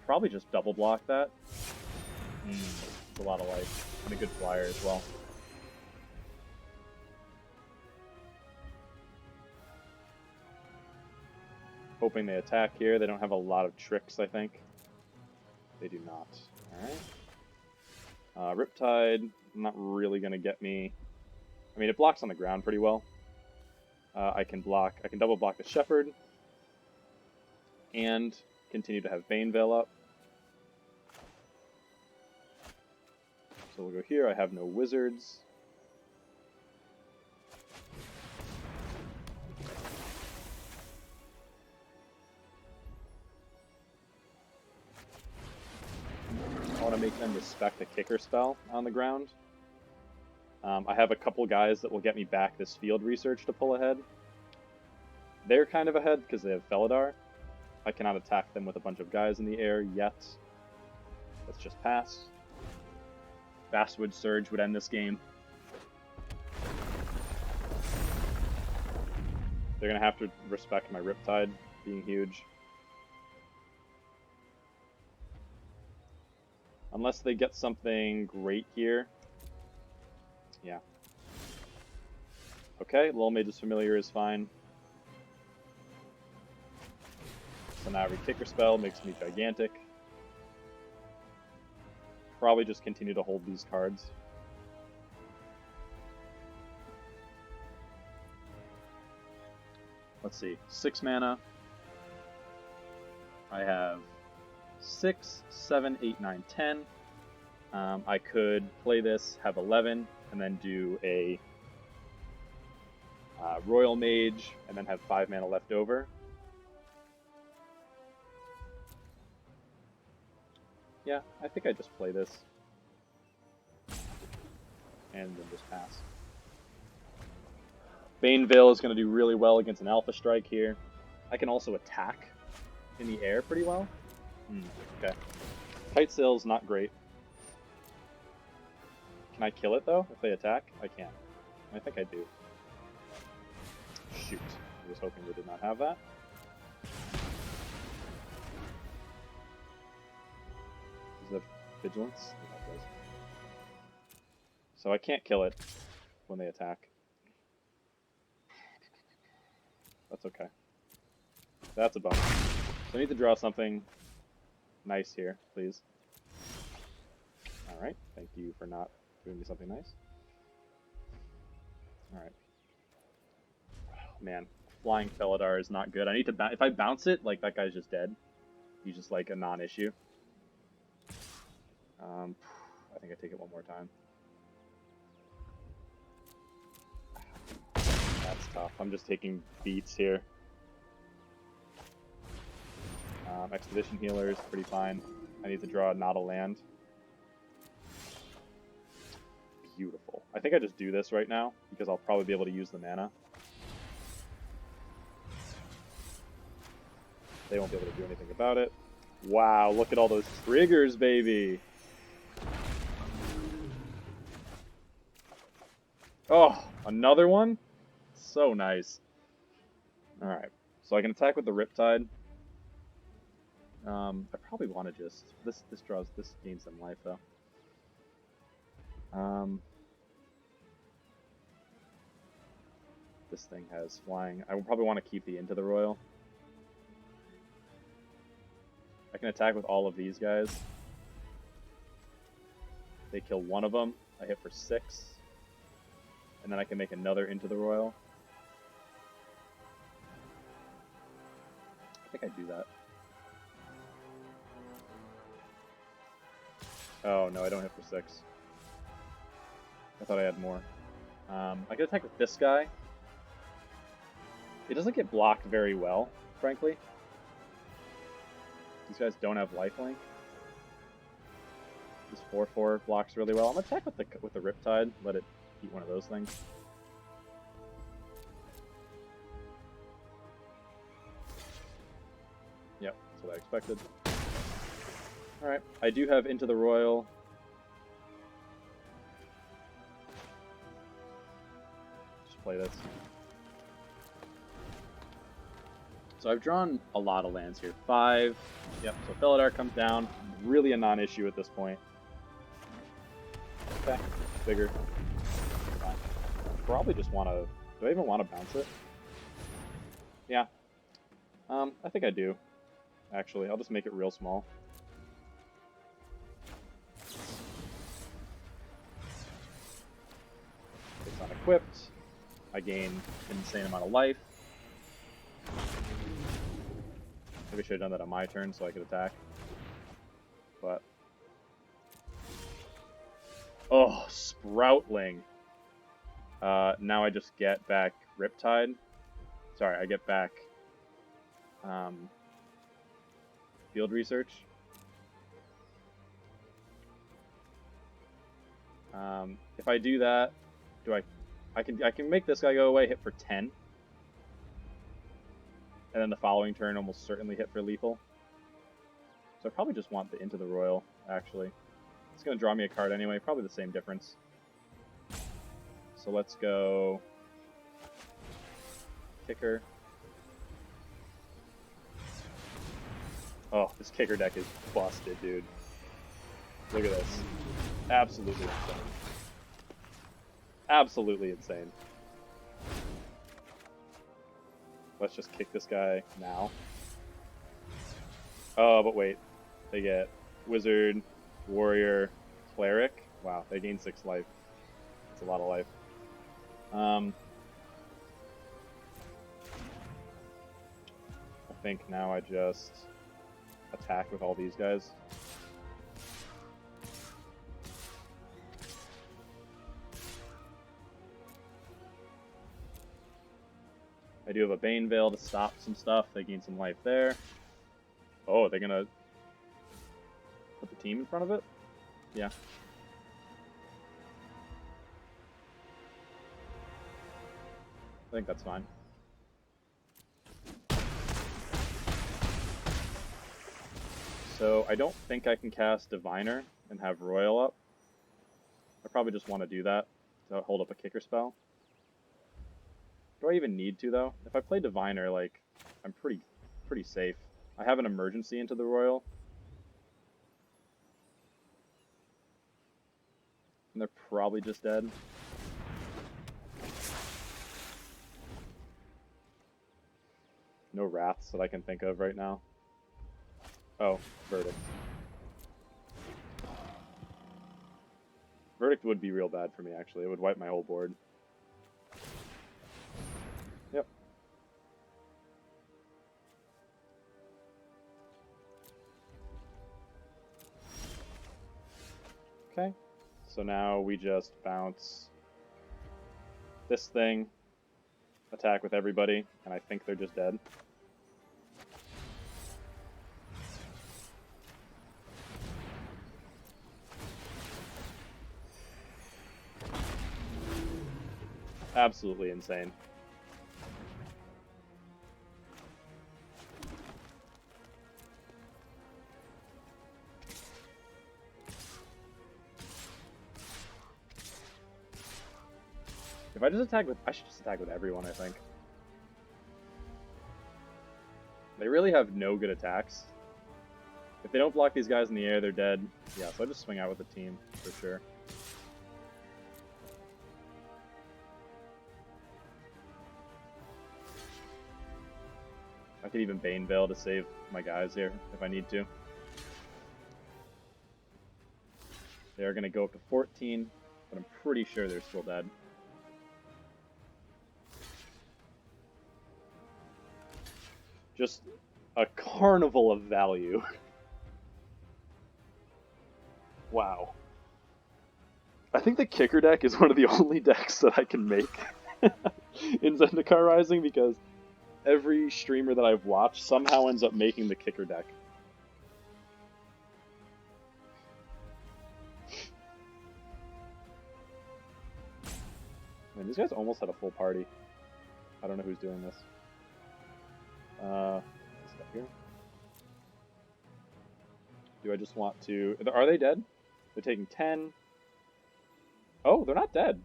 Probably just double block that. It's a lot of life. And a good flyer as well. Hoping they attack here. They don't have a lot of tricks, I think. They do not. Alright. Riptide, not really going to get me. I mean, it blocks on the ground pretty well. I can double block the Shepherd. And continue to have Bane Veil up. So we'll go here. I have no wizards. I want to make them respect a kicker spell on the ground. I have a couple guys that will get me back this field research to pull ahead. They're kind of ahead because they have Felidar. I cannot attack them with a bunch of guys in the air yet. Let's just pass. Basswood Surge would end this game. They're going to have to respect my Riptide being huge. Unless they get something great here. Yeah. Okay, Lull Mage's Familiar is fine. So now every kicker spell makes me gigantic. Probably just continue to hold these cards. Let's see, 6 mana. I have 6, 7, 8, 9, 10. I could play this, have 11, and then do a Royal Mage, and then have 5 mana left over. Yeah, I think I just play this. And then just pass. Bane Veil is going to do really well against an Alpha Strike here. I can also attack in the air pretty well. Okay. Kite Sail's not great. Can I kill it though, if they attack? I can. I think I do. Shoot. I was hoping we did not have that. Is that Vigilance? Yeah, that does. So I can't kill it when they attack. That's okay. That's a bummer. So I need to draw something nice here, please. Alright, thank you for not doing me something nice. Alright. Man, flying Felidar is not good. I need to if I bounce it, like, that guy's just dead. He's just, like, a non-issue. I think I take it one more time. That's tough. I'm just taking beats here. Expedition Healer is pretty fine. I need to draw not a land. Beautiful. I think I just do this right now, because I'll probably be able to use the mana. They won't be able to do anything about it. Wow, look at all those triggers, baby! Oh, another one? So nice. Alright, so I can attack with the Riptide. I probably want to just... This gains them life, though. This thing has flying. I would probably want to keep the Into the Royal. I can attack with all of these guys. They kill one of them. I hit for 6. And then I can make another Into the Royal. I think I do that. Oh, no, I don't hit for 6. I thought I had more. I can attack with this guy. It doesn't get blocked very well, frankly. These guys don't have lifelink. This 4/4 blocks really well. I'm gonna attack with the Riptide. Let it eat one of those things. Yep, that's what I expected. Alright, I do have Into the Royal. Just play this. So I've drawn a lot of lands here. 5. Yep, so Felidar comes down. Really a non-issue at this point. Okay, bigger. Fine. Probably just want to... Do I even want to bounce it? Yeah. I think I do. Actually, I'll just make it real small. It's unequipped. I gain an insane amount of life. Maybe I should have done that on my turn so I could attack. But... oh, Sproutling. Now I just get back Riptide. Sorry, I get back Field Research. If I do that, I can make this guy go away, hit for 10. And then the following turn almost certainly hit for lethal. So I probably just want the Into the Royal, actually. It's going to draw me a card anyway, probably the same difference. So let's go Kicker. Oh, this Kicker deck is busted, dude. Look at this. Absolutely insane. Absolutely insane. Let's just kick this guy now. Oh, but wait. They get Wizard, Warrior, Cleric. Wow, they gain 6 life. That's a lot of life. I think now I just attack with all these guys. I do have a Bane Veil to stop some stuff. They gain some life there. Oh, are they gonna put the team in front of it? Yeah. I think that's fine. So I don't think I can cast Diviner and have Royal up. I probably just want to do that to hold up a kicker spell. Do I even need to, though? If I play Diviner, like, I'm pretty safe. I have an emergency into the Royal. And they're probably just dead. No Wraths that I can think of right now. Oh, Verdict. Verdict would be real bad for me, actually. It would wipe my whole board. Yep. Okay. So now we just bounce this thing, attack with everybody, and I think they're just dead. Absolutely insane. If I just attack with... I should just attack with everyone, I think. They really have no good attacks. If they don't block these guys in the air, they're dead. Yeah, so I just swing out with the team, for sure. I could even Bane Veil to save my guys here, if I need to. They are going to go up to 14, but I'm pretty sure they're still dead. Just a carnival of value. Wow. I think the Kicker deck is one of the only decks that I can make in Zendikar Rising, because every streamer that I've watched somehow ends up making the Kicker deck. Man, these guys almost had a full party. I don't know who's doing this. Stuff here. Do I just want to... Are they dead? They're taking 10. Oh, they're not dead.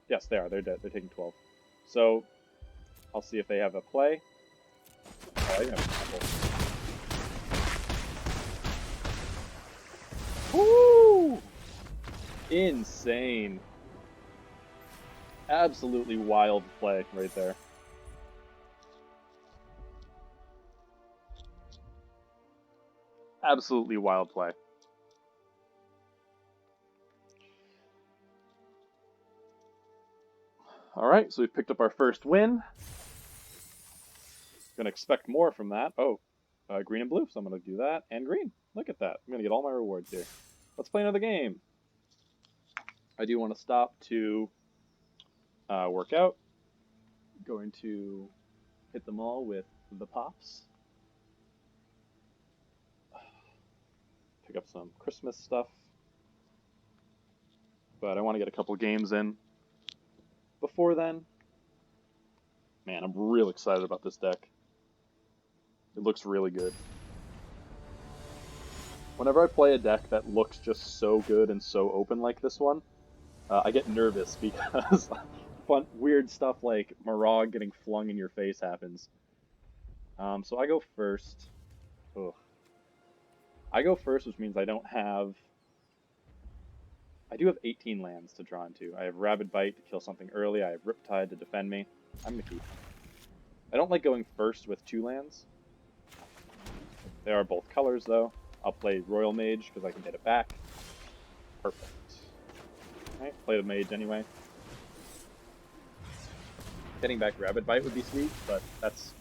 Yes, they are. They're dead. They're taking 12. So, I'll see if they have a play. Oh, I have a couple. Woo! Insane. Absolutely wild play right there. Absolutely wild play. Alright, so we've picked up our first win. Gonna expect more from that. Oh, green and blue, so I'm gonna do that. And green. Look at that. I'm gonna get all my rewards here. Let's play another game. I do want to stop to work out. Going to hit them all with the pops. Pick up some Christmas stuff. But I want to get a couple games in before then. Man, I'm real excited about this deck. It looks really good. Whenever I play a deck that looks just so good and so open like this one, I get nervous because fun, weird stuff like Marag getting flung in your face happens. So I go first. Ugh. I go first, which means I don't have... I do have 18 lands to draw into. I have Rabid Bite to kill something early. I have Riptide to defend me. I'm going to keep. I don't like going first with 2 lands. They are both colors, though. I'll play Royal Mage because I can get it back. Perfect. Alright, play the Mage anyway. Getting back Rabid Bite would be sweet, but that's,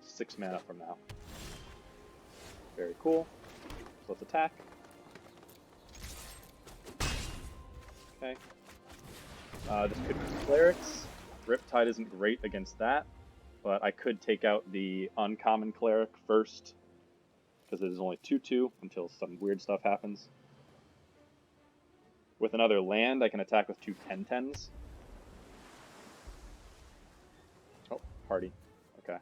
6 mana from now. Very cool. So let's attack. Okay. This could be Clerics. Riptide isn't great against that, but I could take out the uncommon Cleric first, because it is only 2/2 until some weird stuff happens. With another land, I can attack with 2 10/10s. Oh, party. Okay.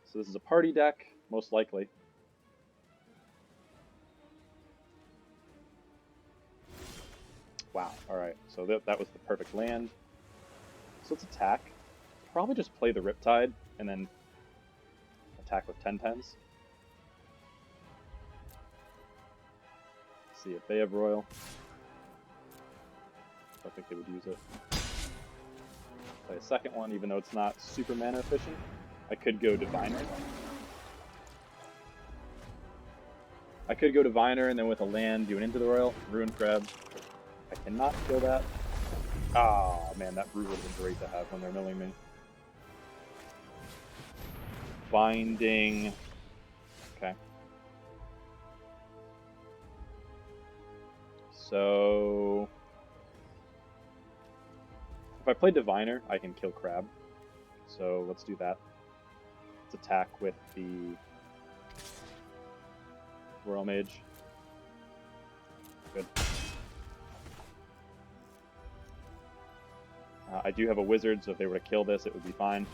So this is a party deck, most likely. Wow, alright, so that was the perfect land. So let's attack. Probably just play the Riptide, and then attack with 10/10s. See if they have Royal. I don't think they would use it. Play a second one, even though it's not super mana efficient. I could go Diviner. I could go Diviner, and then with a land, do an Into the Royal, Ruin Crab. I cannot kill that. Ah, man, that root would have been great to have when they're milling me. Binding. Okay. So... if I play Diviner, I can kill Crab. So let's do that. Let's attack with the Royal Mage. Good. I do have a wizard, so if they were to kill this, it would be fine.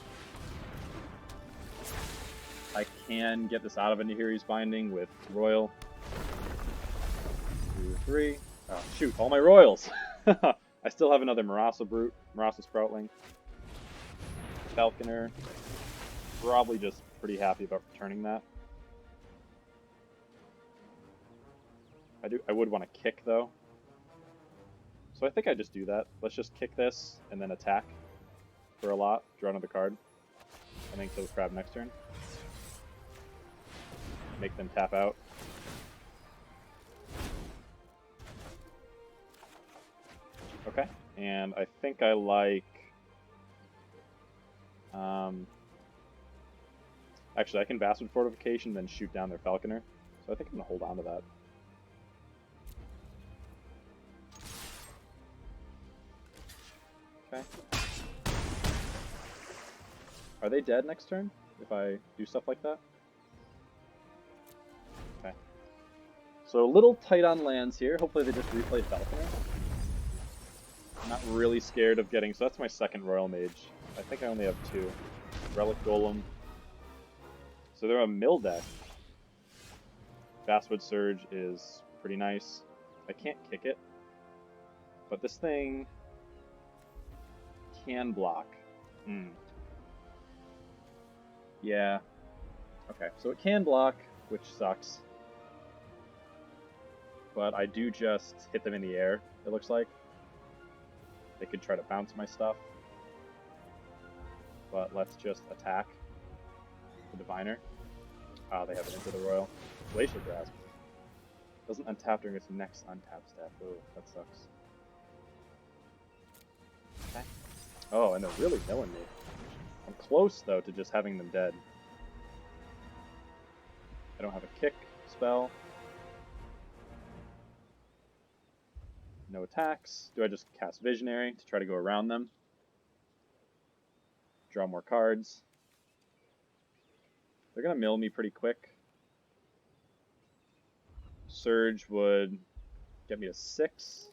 I can get this out of Nahiri's Binding with Royal. 2, 3. Oh, shoot, all my Royals! I still have another Marasa Brute, Marasa Sproutling. Falconer. Probably just pretty happy about returning that. I would want to kick, though. So I think I just do that. Let's just kick this, and then attack for a lot, draw another card, and then kill the Crab next turn. Make them tap out. Okay, and I think I like... actually, I can Vastwood Fortification, then shoot down their Falconer. So I think I'm going to hold on to that. Okay. Are they dead next turn if I do stuff like that? Okay. So a little tight on lands here. Hopefully they just replay Falconer. I'm not really scared of getting... so that's my second Royal Mage. I think I only have 2. Relic Golem. So they're a mill deck. Vastwood Surge is pretty nice. I can't kick it. But this thing... can block. Yeah. Okay, so it can block, which sucks. But I do just hit them in the air, it looks like. They could try to bounce my stuff. But let's just attack the Diviner. Ah, they have it into the Royal. Glacier Grasp. Doesn't untap during its next untap step. Oh, that sucks. Okay. Oh, and they're really milling me. I'm close, though, to just having them dead. I don't have a kick spell. No attacks. Do I just cast Visionary to try to go around them? Draw more cards. They're going to mill me pretty quick. Surge would get me to 6.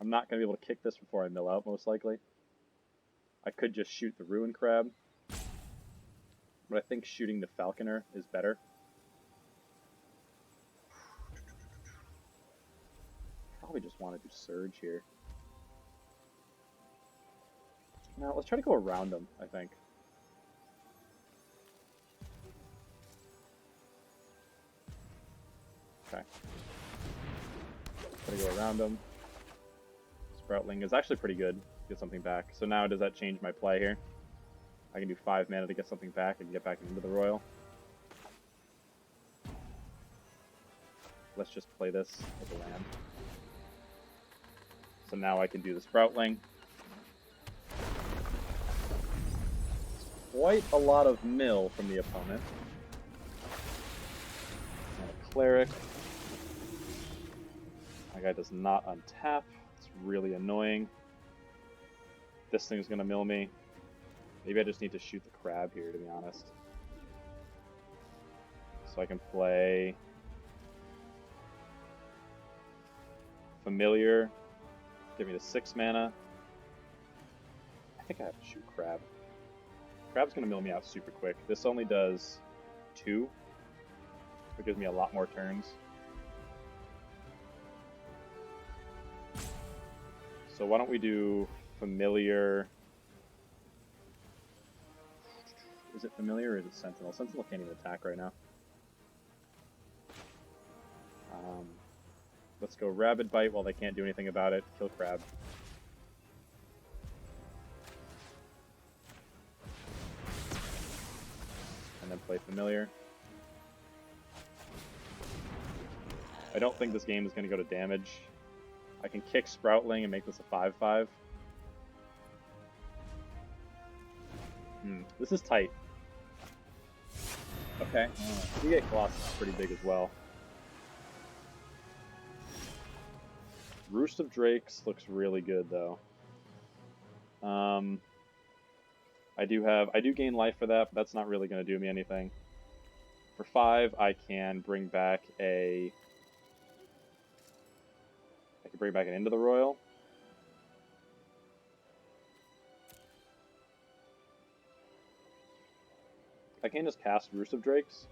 I'm not going to be able to kick this before I mill out, most likely. I could just shoot the Ruin Crab. But I think shooting the Falconer is better. Probably just want to do Surge here. No, let's try to go around them, I think. Okay. Try to go around them. Sproutling is actually pretty good. Get something back. So now does that change my play here? I can do 5 mana to get something back and get back into the Royal. Let's just play this as a land. So now I can do the Sproutling. Quite a lot of mill from the opponent. And a Cleric. My guy does not untap. It's really annoying. This thing's gonna mill me. Maybe I just need to shoot the crab here, to be honest. So I can play Familiar. Give me the 6 mana. I think I have to shoot crab. Crab's gonna mill me out super quick. This only does 2. It gives me a lot more turns. So why don't we do Familiar? Is it Familiar or is it Sentinel? Sentinel can't even attack right now. Let's go Rabid Bite while they can't do anything about it. Kill Crab. And then play Familiar. I don't think this game is going to go to damage. I can kick Sproutling and make this a 5/5. This is tight. Okay. D8 Colossus is pretty big as well. Roost of Drakes looks really good though. I do gain life for that, but that's not really going to do me anything. For 5, I can bring back an Into the Royal. I can just cast Roost of Drakes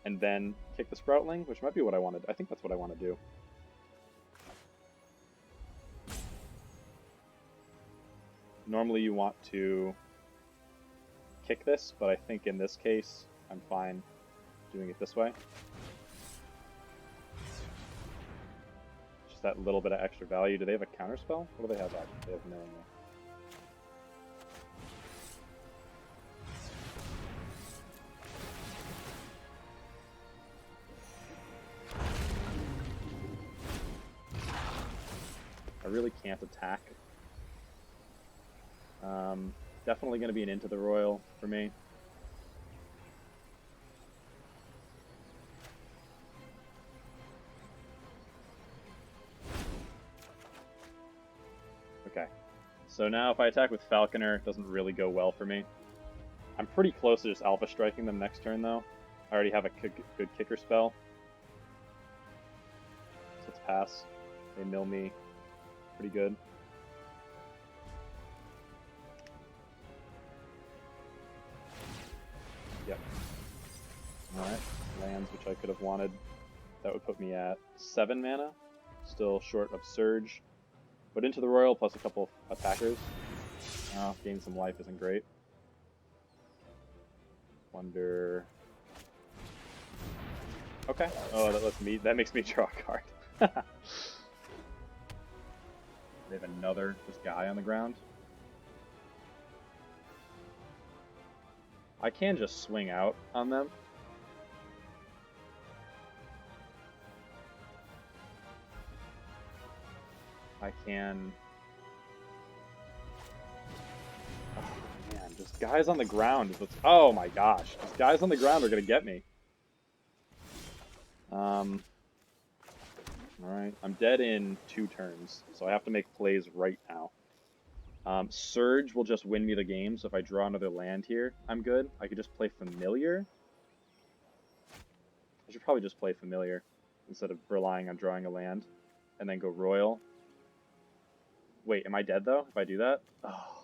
and then kick the Sproutling, which might be what I wanted. I think that's what I want to do. Normally you want to kick this, but I think in this case I'm fine doing it this way. Just that little bit of extra value. Do they have a counterspell? What do they have? They have milling there. I really can't attack. Definitely going to be an Into the Royal for me. Okay, so now if I attack with Falconer, it doesn't really go well for me. I'm pretty close to just Alpha Striking them next turn, though. I already have a good kicker spell. So let's pass. They mill me pretty good. Yep. Alright, lands which I could have wanted. That would put me at 7 mana. Still short of Surge. But Into the Royal plus a couple of attackers. Oh, gain some life isn't great. Wonder... Okay. Oh, that makes me draw a card. They have another just guy on the ground. I can just swing out on them. I can... Oh, man, just guys on the ground is what's... Oh my gosh, just guys on the ground are going to get me. Alright, I'm dead in 2 turns, so I have to make plays right now. Surge will just win me the game, so if I draw another land here, I'm good. I could just play Familiar. I should probably just play Familiar instead of relying on drawing a land, and then go Royal. Wait, am I dead though if I do that? Oh,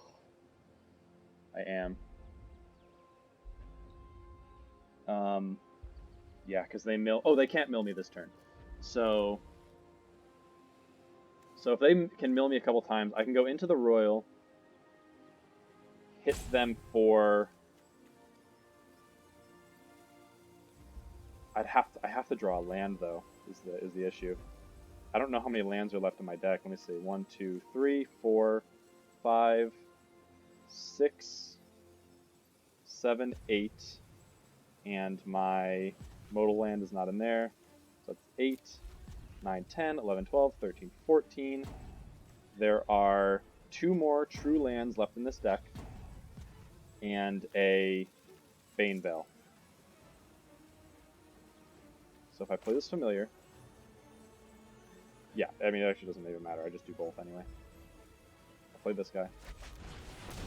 I am. Yeah, because they mill... Oh, they can't mill me this turn. So if they can mill me a couple times, I can go into the Royal, hit them for... I have to draw a land though, is the issue. I don't know how many lands are left in my deck. Let me see. 1, 2, 3, 4, 5, 6, 7, 8, and my modal land is not in there. So that's 8, 9, 10, 11, 12, 13, 14. There are 2 more true lands left in this deck, and a Bane Veil. So if I play this Familiar... Yeah, I mean, it actually doesn't even matter. I just do both anyway. I play this guy.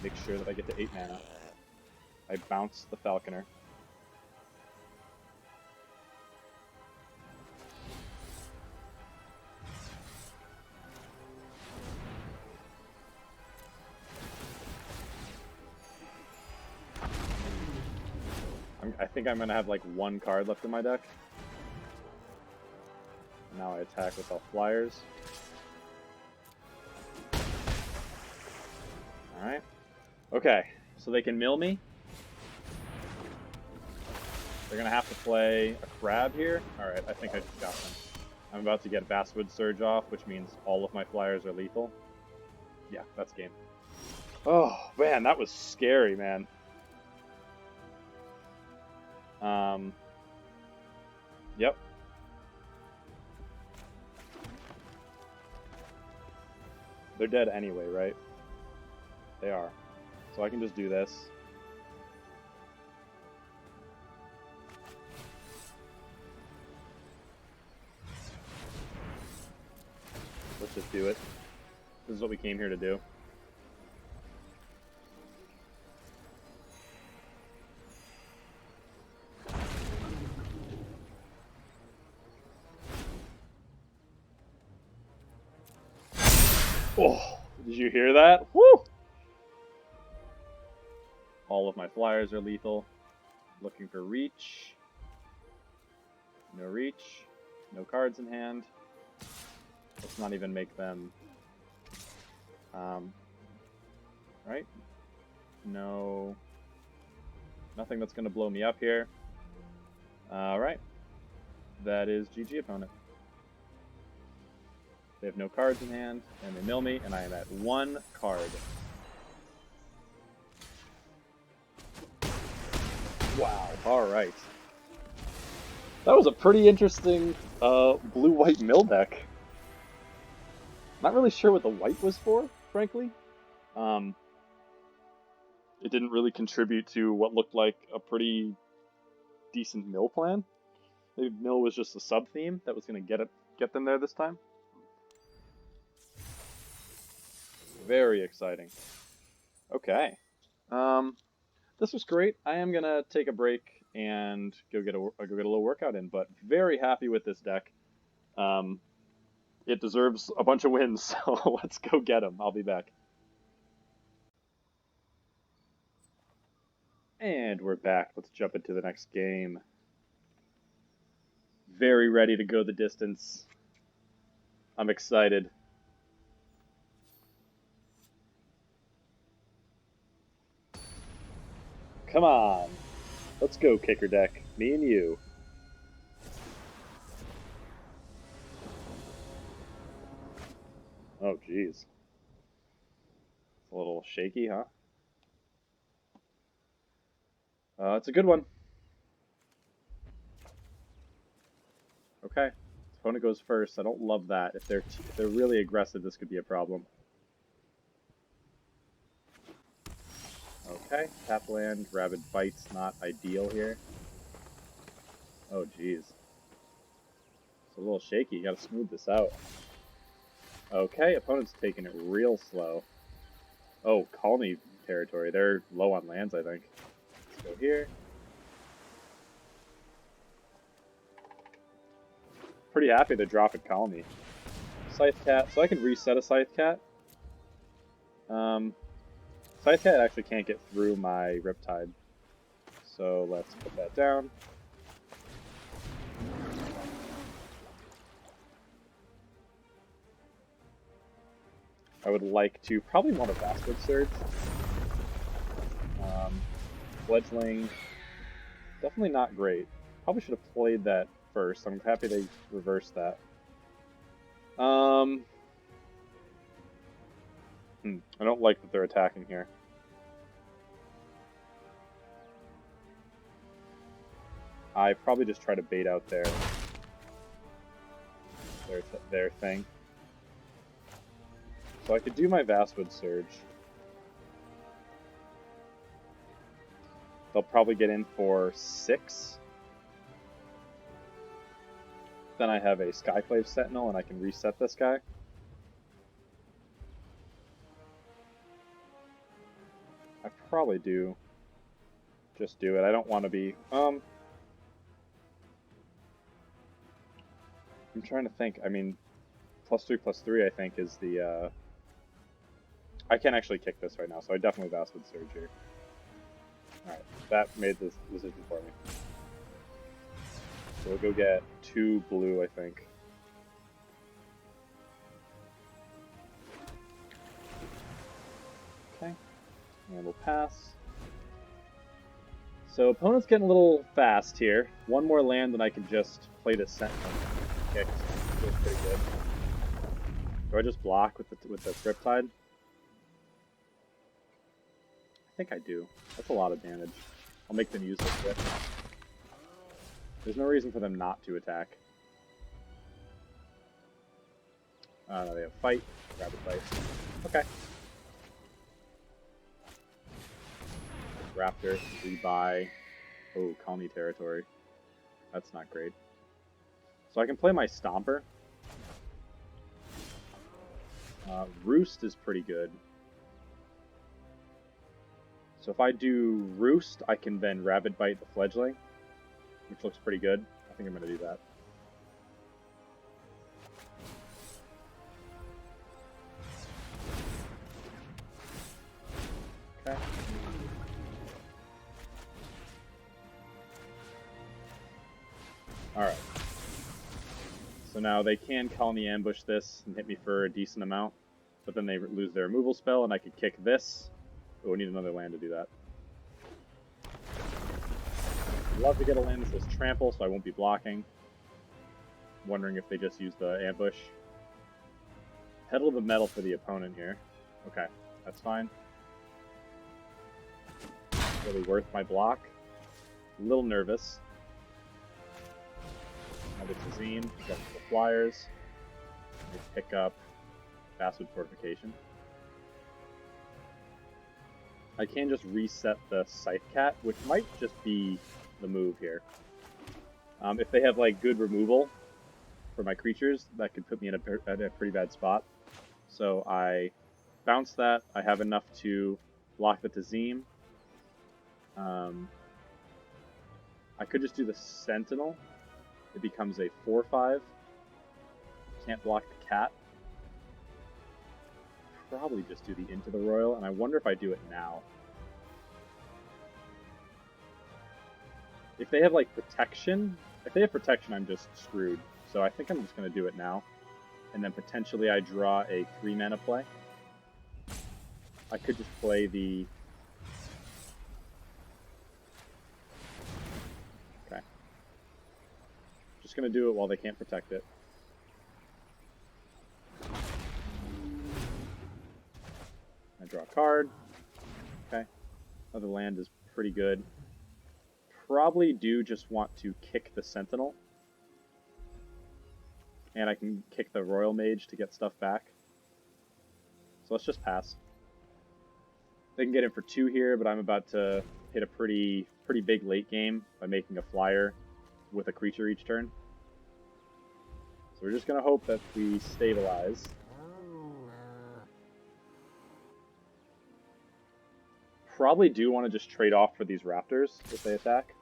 Make sure that I get to 8 mana. I bounce the Falconer. I think I'm going to have like 1 card left in my deck. Now I attack with all flyers. Alright. Okay, so they can mill me. They're going to have to play a crab here. Alright, I think I just got them. I'm about to get Basswood Surge off, which means all of my flyers are lethal. Yeah, that's game. Oh, man, that was scary, man. Yep. They're dead anyway, right? They are. So I can just do this. Let's just do it. This is what we came here to do. Oh, did you hear that? Woo! All of my flyers are lethal. Looking for reach. No reach. No cards in hand. Let's not even make them... right? No... Nothing that's going to blow me up here. Alright. That is GG opponent. They have no cards in hand, and they mill me, and I am at 1 card. Wow, alright. That was a pretty interesting blue-white mill deck. Not really sure what the white was for, frankly. It didn't really contribute to what looked like a pretty decent mill plan. Maybe mill was just a sub-theme that was going to get them there this time. Very exciting. Okay. This was great. I am gonna take a break and go get a little workout in, but very happy with this deck. It deserves a bunch of wins, so let's go get them. I'll be back. And we're back. Let's jump into the next game. Very ready to go the distance. I'm excited. Come on. Let's go, kicker deck. Me and you. Oh, jeez. It's a little shaky, huh? It's a good one. Okay. Opponent goes first. I don't love that. If they're really aggressive, this could be a problem. Okay. Tap land. Rabid Bite's not ideal here. Oh, jeez. It's a little shaky. You gotta smooth this out. Okay, opponent's taking it real slow. Oh, colony territory. They're low on lands, I think. Let's go here. Pretty happy to drop a colony. Scythe Cat. So I can reset a Scythe Cat. Scythe Cat actually can't get through my Riptide. So let's put that down. I would like to probably want a Vastwood Surge. Fledgling, definitely not great. Probably should have played that first. I'm happy they reversed that. I don't like that they're attacking here. I probably just try to bait out their thing. So I could do my Vastwood Surge. They'll probably get in for 6. Then I have a Skyclave Sentinel and I can reset this guy. I probably do just do it. I don't want to be... I'm trying to think. I mean, +3/+3 I think is the... I can't actually kick this right now, so I definitely Vastwood Surge here. Alright, that made this decision for me. So we'll go get 2 blue, I think. Okay, and we'll pass. So opponent's getting a little fast here. One more land and I can just play this Sentinel. Kick. Feels pretty good. Do I just block with the Riptide? I think I do. That's a lot of damage. I'll make them use this Rip. There's no reason for them not to attack. They have Fight. Rapid Fight. Okay. Raptor. Rebuy. Oh, colony territory. That's not great. So I can play my Stomper. Roost is pretty good. So if I do Roost, I can then Rabid Bite the Fledgling, which looks pretty good. I think I'm going to do that. Okay. Alright. So now they can Colony Ambush this and hit me for a decent amount, but then they lose their removal spell and I could kick this. Oh, we need another land to do that. I'd love to get a land that says Trample, so I won't be blocking. Wondering if they just use the ambush. Pedal of the Metal for the opponent here. Okay, that's fine. Really worth my block. A little nervous. Another Tazine, got the Flyers. We pick up Basswood Fortification. I can just reset the Scythe Cat, which might just be the move here. If they have like good removal for my creatures, that could put me in a pretty bad spot. So I bounce that. I have enough to block the Tazim. I could just do the Sentinel. It becomes a 4/5. Can't block the cat. Probably just do the Into the Royal, and I wonder if I do it now. If they have like protection, I'm just screwed. So I think I'm just going to do it now. And then potentially I draw a 3-mana play. I could just play the... Okay. Just going to do it while they can't protect it. I draw a card. Okay. Another land is pretty good. probably do just want to kick the Sentinel. And I can kick the Royal Mage to get stuff back. So let's just pass. They can get in for 2 here, but I'm about to hit a pretty big late game by making a flyer with a creature each turn. So we're just going to hope that we stabilize. Probably do want to just trade off for these Raptors if they attack.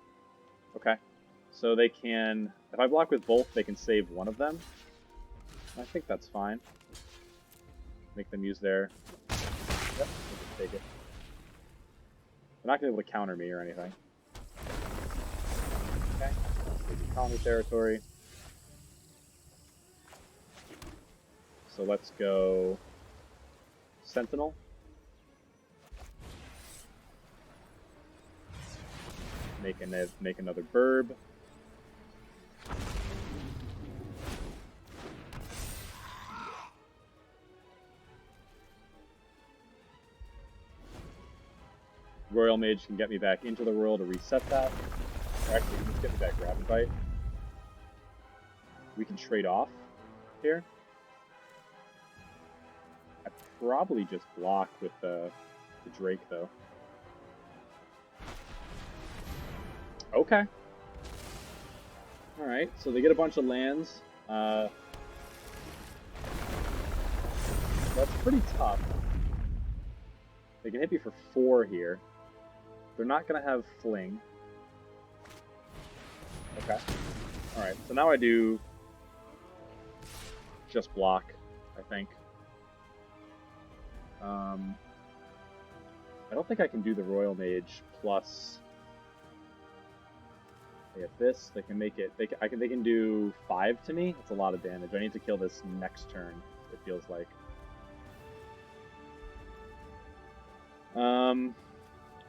Okay. So they can, if I block with both, they can save one of them. I think that's fine. Make them use their... Yep, we'll just take it. They're not going to be able to counter me or anything. Okay. Colony territory. So let's go Sentinel. Make another burb. Royal Mage can get me back into the royal to reset that. Or actually, just get me back Rapid Bite. We can trade off here. I probably just block with the Drake, though. Okay. Alright, so they get a bunch of lands. That's pretty tough. They can hit me for 4 here. They're not going to have Fling. Okay. Alright, so now I do just block, I think. I don't think I can do the Royal Mage plus... They have this, they can make it... They can do 5 to me? That's a lot of damage. I need to kill this next turn, it feels like.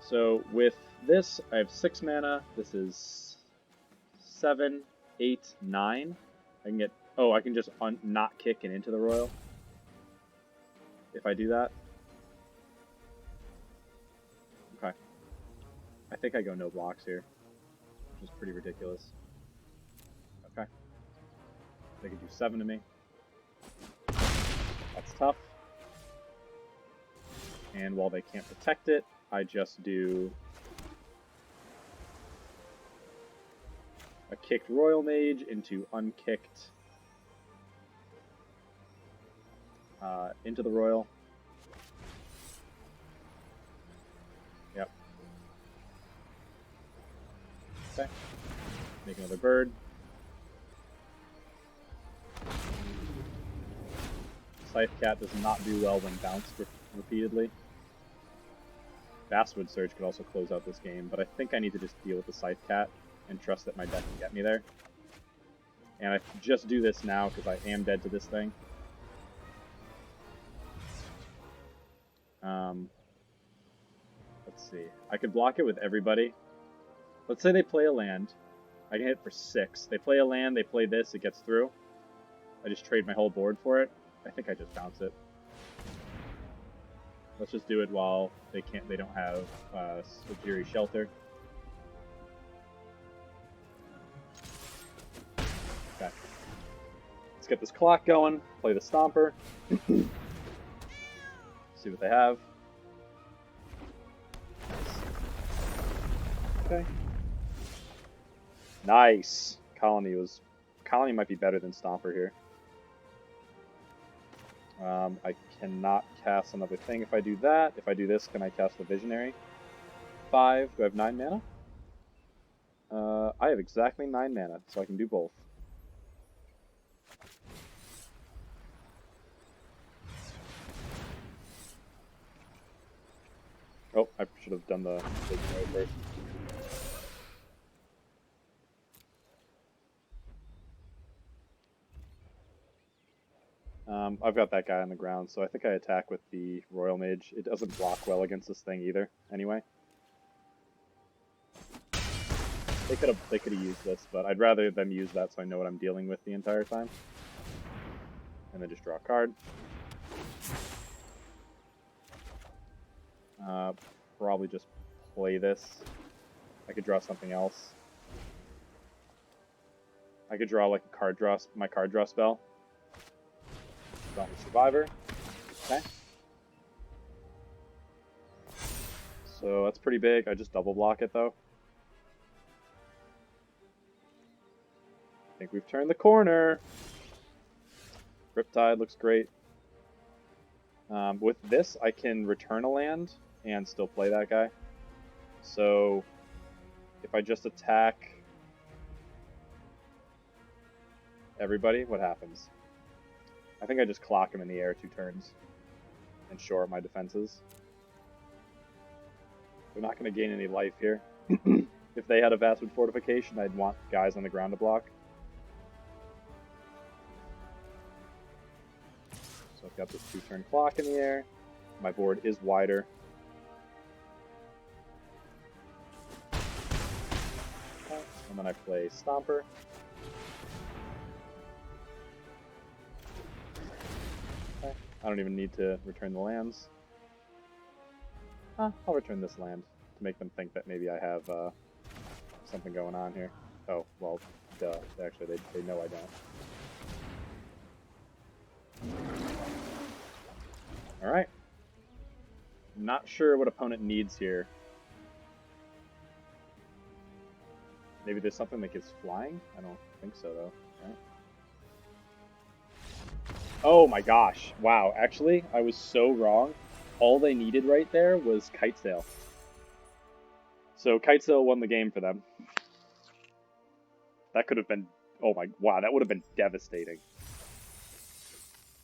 So with this, I have 6 mana. This is 7, 8, 9. I can get... Oh, I can just not kick and into the royal. If I do that. Okay. I think I go no blocks here. Which is pretty ridiculous. Okay. They can do 7 to me. That's tough. And while they can't protect it, I just do a kicked Royal Mage into unkicked into the Royal. Yep. Okay. Make another bird. Scythe Cat does not do well when bounced repeatedly. Basswood Surge could also close out this game, but I think I need to just deal with the Scythe Cat and trust that my deck can get me there. And I just do this now because I am dead to this thing. Let's see. I could block it with everybody. Let's say they play a land. I can hit for 6. They play a land, they play this, it gets through. I just trade my whole board for it. I think I just bounce it. Let's just do it while they don't have Sujiri Shelter. Okay. Let's get this clock going, play the Stomper. See what they have. Okay. Nice. Colony might be better than Stomper here. I cannot cast another thing if I do that. If I do this, can I cast the Visionary? 5. Do I have 9 mana? I have exactly 9 mana, so I can do both. Oh, I should have done the Visionary first. I've got that guy on the ground, so I think I attack with the Royal Mage. It doesn't block well against this thing either, anyway. They could have used this, but I'd rather them use that so I know what I'm dealing with the entire time. And then just draw a card. Probably just play this. I could draw something else. I could draw like a card draw, my card draw spell. Zombie Survivor. Okay. So that's pretty big. I just double block it though. I think we've turned the corner. Riptide looks great. With this, I can return a land and still play that guy. So if I just attack everybody, what happens? I think I just clock him in the air 2 turns and shore up my defenses. They're not going to gain any life here. If they had a Vastwood Fortification, I'd want guys on the ground to block. So I've got this 2-turn clock in the air. My board is wider. Okay. And then I play Stomper. Okay. I don't even need to return the lands. I'll return this land to make them think that maybe I have something going on here. Oh, well, duh. Actually, they know I don't. Alright. Not sure what opponent needs here. Maybe there's something that gets flying? I don't think so, though. Right? Oh my gosh. Wow. Actually, I was so wrong. All they needed right there was Kitesail. So Kitesail won the game for them. That could have been... Oh my... Wow, that would have been devastating.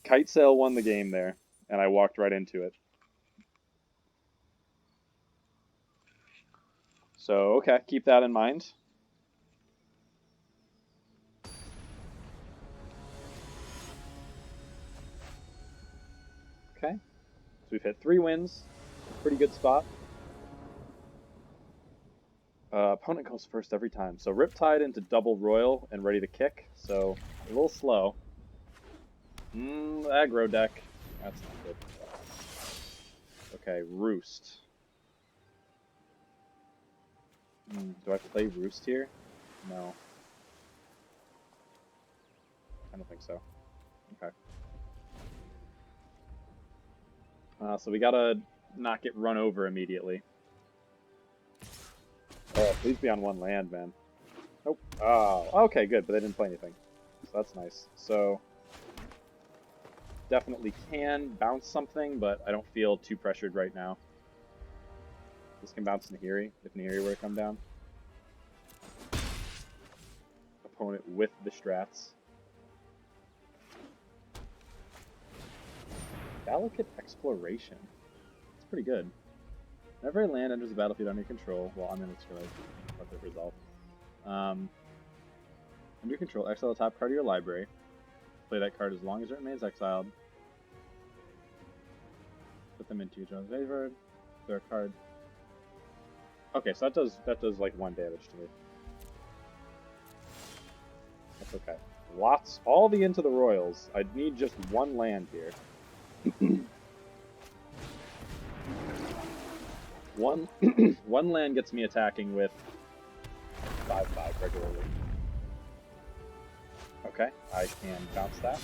Kitesail won the game there, and I walked right into it. So, okay, keep that in mind. Okay, so we've hit 3 wins. Pretty good spot. Opponent goes first every time. So Riptide into double Royal and ready to kick. So a little slow. Aggro deck. That's not good. Okay, Roost. Do I play Roost here? No. I don't think so. Okay. So we gotta not get run over immediately. Oh, please be on 1 land, man. Nope. Oh, okay, good, but they didn't play anything. So that's nice. So, definitely can bounce something, but I don't feel too pressured right now. This can bounce Nahiri, if Nahiri were to come down. Opponent with the strats. Delicate Exploration. It's pretty good. Whenever a land enters the battlefield under control, well, I'm going to let it resolve. Under control, exile the top card of your library. Play that card as long as it remains exiled. Put them into your own favor. Their card. Okay, so that does like 1 damage to me. That's okay. All the Into the Royals. I need just 1 land here. One land gets me attacking with 5/5 regularly. Okay, I can bounce that.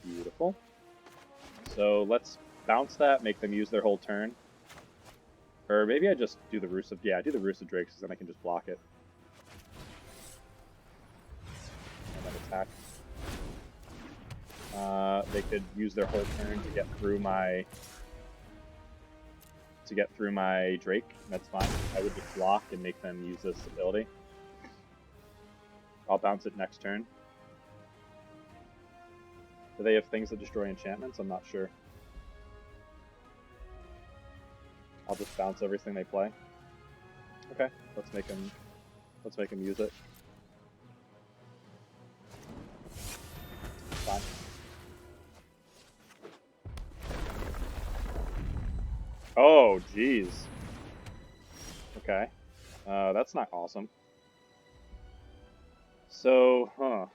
Beautiful. So let's bounce that, make them use their whole turn. Or maybe I just do the Roost of... Yeah, do the Roost of Drakes, because then I can just block it. And then attack. They could use their whole turn to get through my Drake. That's fine. I would just block and make them use this ability. I'll bounce it next turn. Do they have things that destroy enchantments? I'm not sure. I'll just bounce everything they play. Okay, let's make them use it. Fine. Oh, jeez. Okay. That's not awesome. So,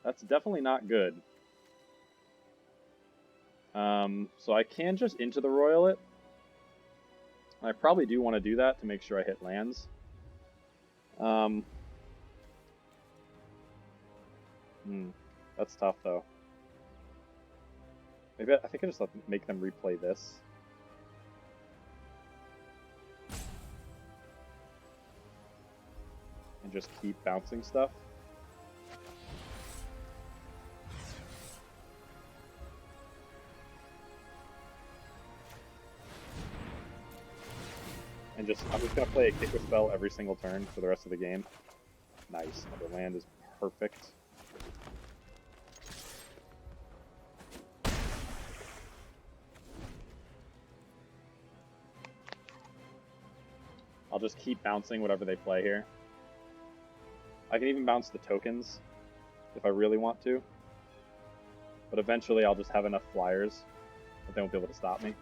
that's definitely not good. So I can just Into the Royal it. I probably do want to do that to make sure I hit lands. Um, that's tough though. Maybe I think I just make them replay this. And just keep bouncing stuff. And I'm just gonna play a kick with spell every single turn for the rest of the game. Nice. The land is perfect. I'll just keep bouncing whatever they play here. I can even bounce the tokens if I really want to. But eventually I'll just have enough flyers that they won't be able to stop me.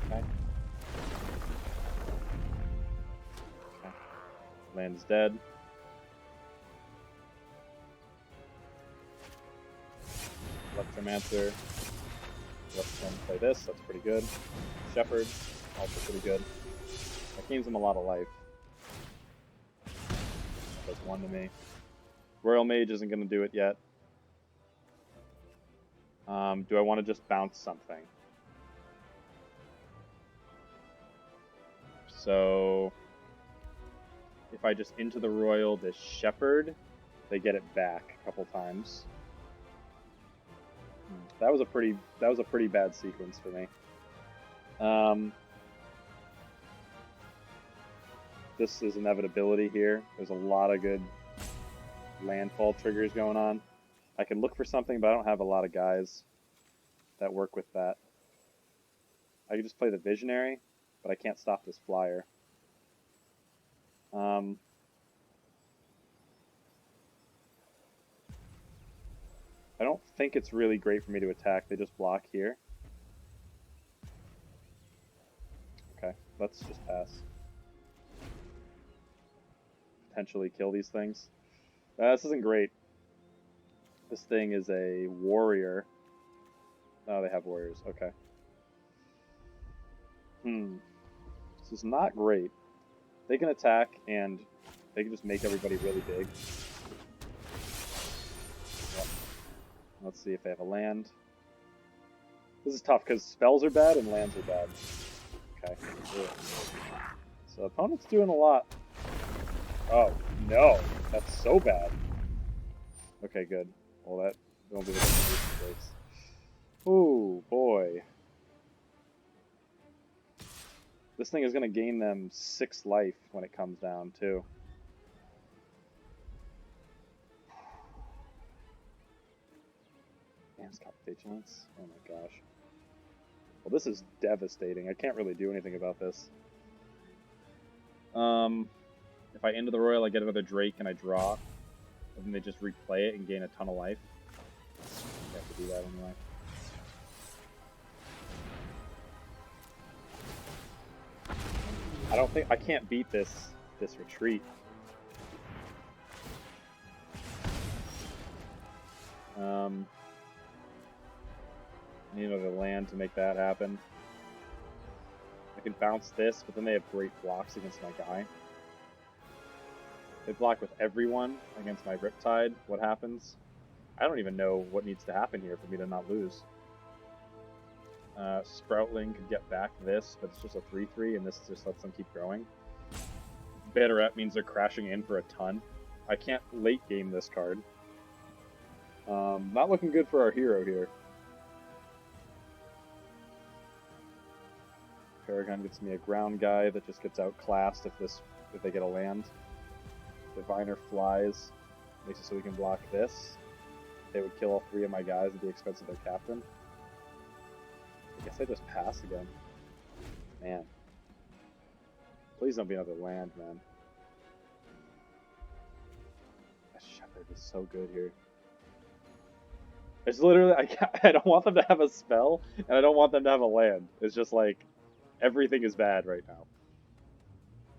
Okay. Okay. Land is dead. Electromancer. Let them play this, that's pretty good. Shepherd, also pretty good. That gains him a lot of life. Does 1 to me. Royal Mage isn't going to do it yet. Do I want to just bounce something? So, if I just into the Royal this Shepherd, they get it back a couple times. That was a pretty bad sequence for me. This is inevitability here. There's a lot of good landfall triggers going on. I can look for something, but I don't have a lot of guys that work with that. I can just play the Visionary, but I can't stop this flyer. I don't think it's really great for me to attack. They just block here. Okay, let's just pass. Potentially kill these things. This isn't great. This thing is a warrior. Oh, they have warriors. Okay. This is not great. They can attack, and they can just make everybody really big. Yep. Let's see if they have a land. This is tough, because spells are bad and lands are bad. Okay. So opponent's doing a lot. Oh, no. That's so bad. Okay, good. Well, that won't be the mistakes. Ooh, boy. This thing is going to gain them 6 life when it comes down, too. Man, it's got vigilance. Oh my gosh. Well, this is devastating. I can't really do anything about this. If I end the Royal, I get another Drake and I draw. And then they just replay it and gain a ton of life. I have to do that anyway. I can't beat this retreat. I need another land to make that happen. I can bounce this, but then they have great blocks against my guy. They block with everyone against my Riptide. What happens? I don't even know what needs to happen here for me to not lose. Sproutling could get back this, but it's just a 3/3, and this just lets them keep growing. Banneret means they're crashing in for a ton. I can't late game this card. Not looking good for our hero here. Paragon gets me a ground guy that just gets outclassed if they get a land. Diviner flies, makes it so we can block this. They would kill all 3 of my guys at the expense of their captain. I guess I just pass again. Man. Please don't be another land, man. That Shepherd is so good here. It's literally, I don't want them to have a spell, and I don't want them to have a land. It's just like, everything is bad right now.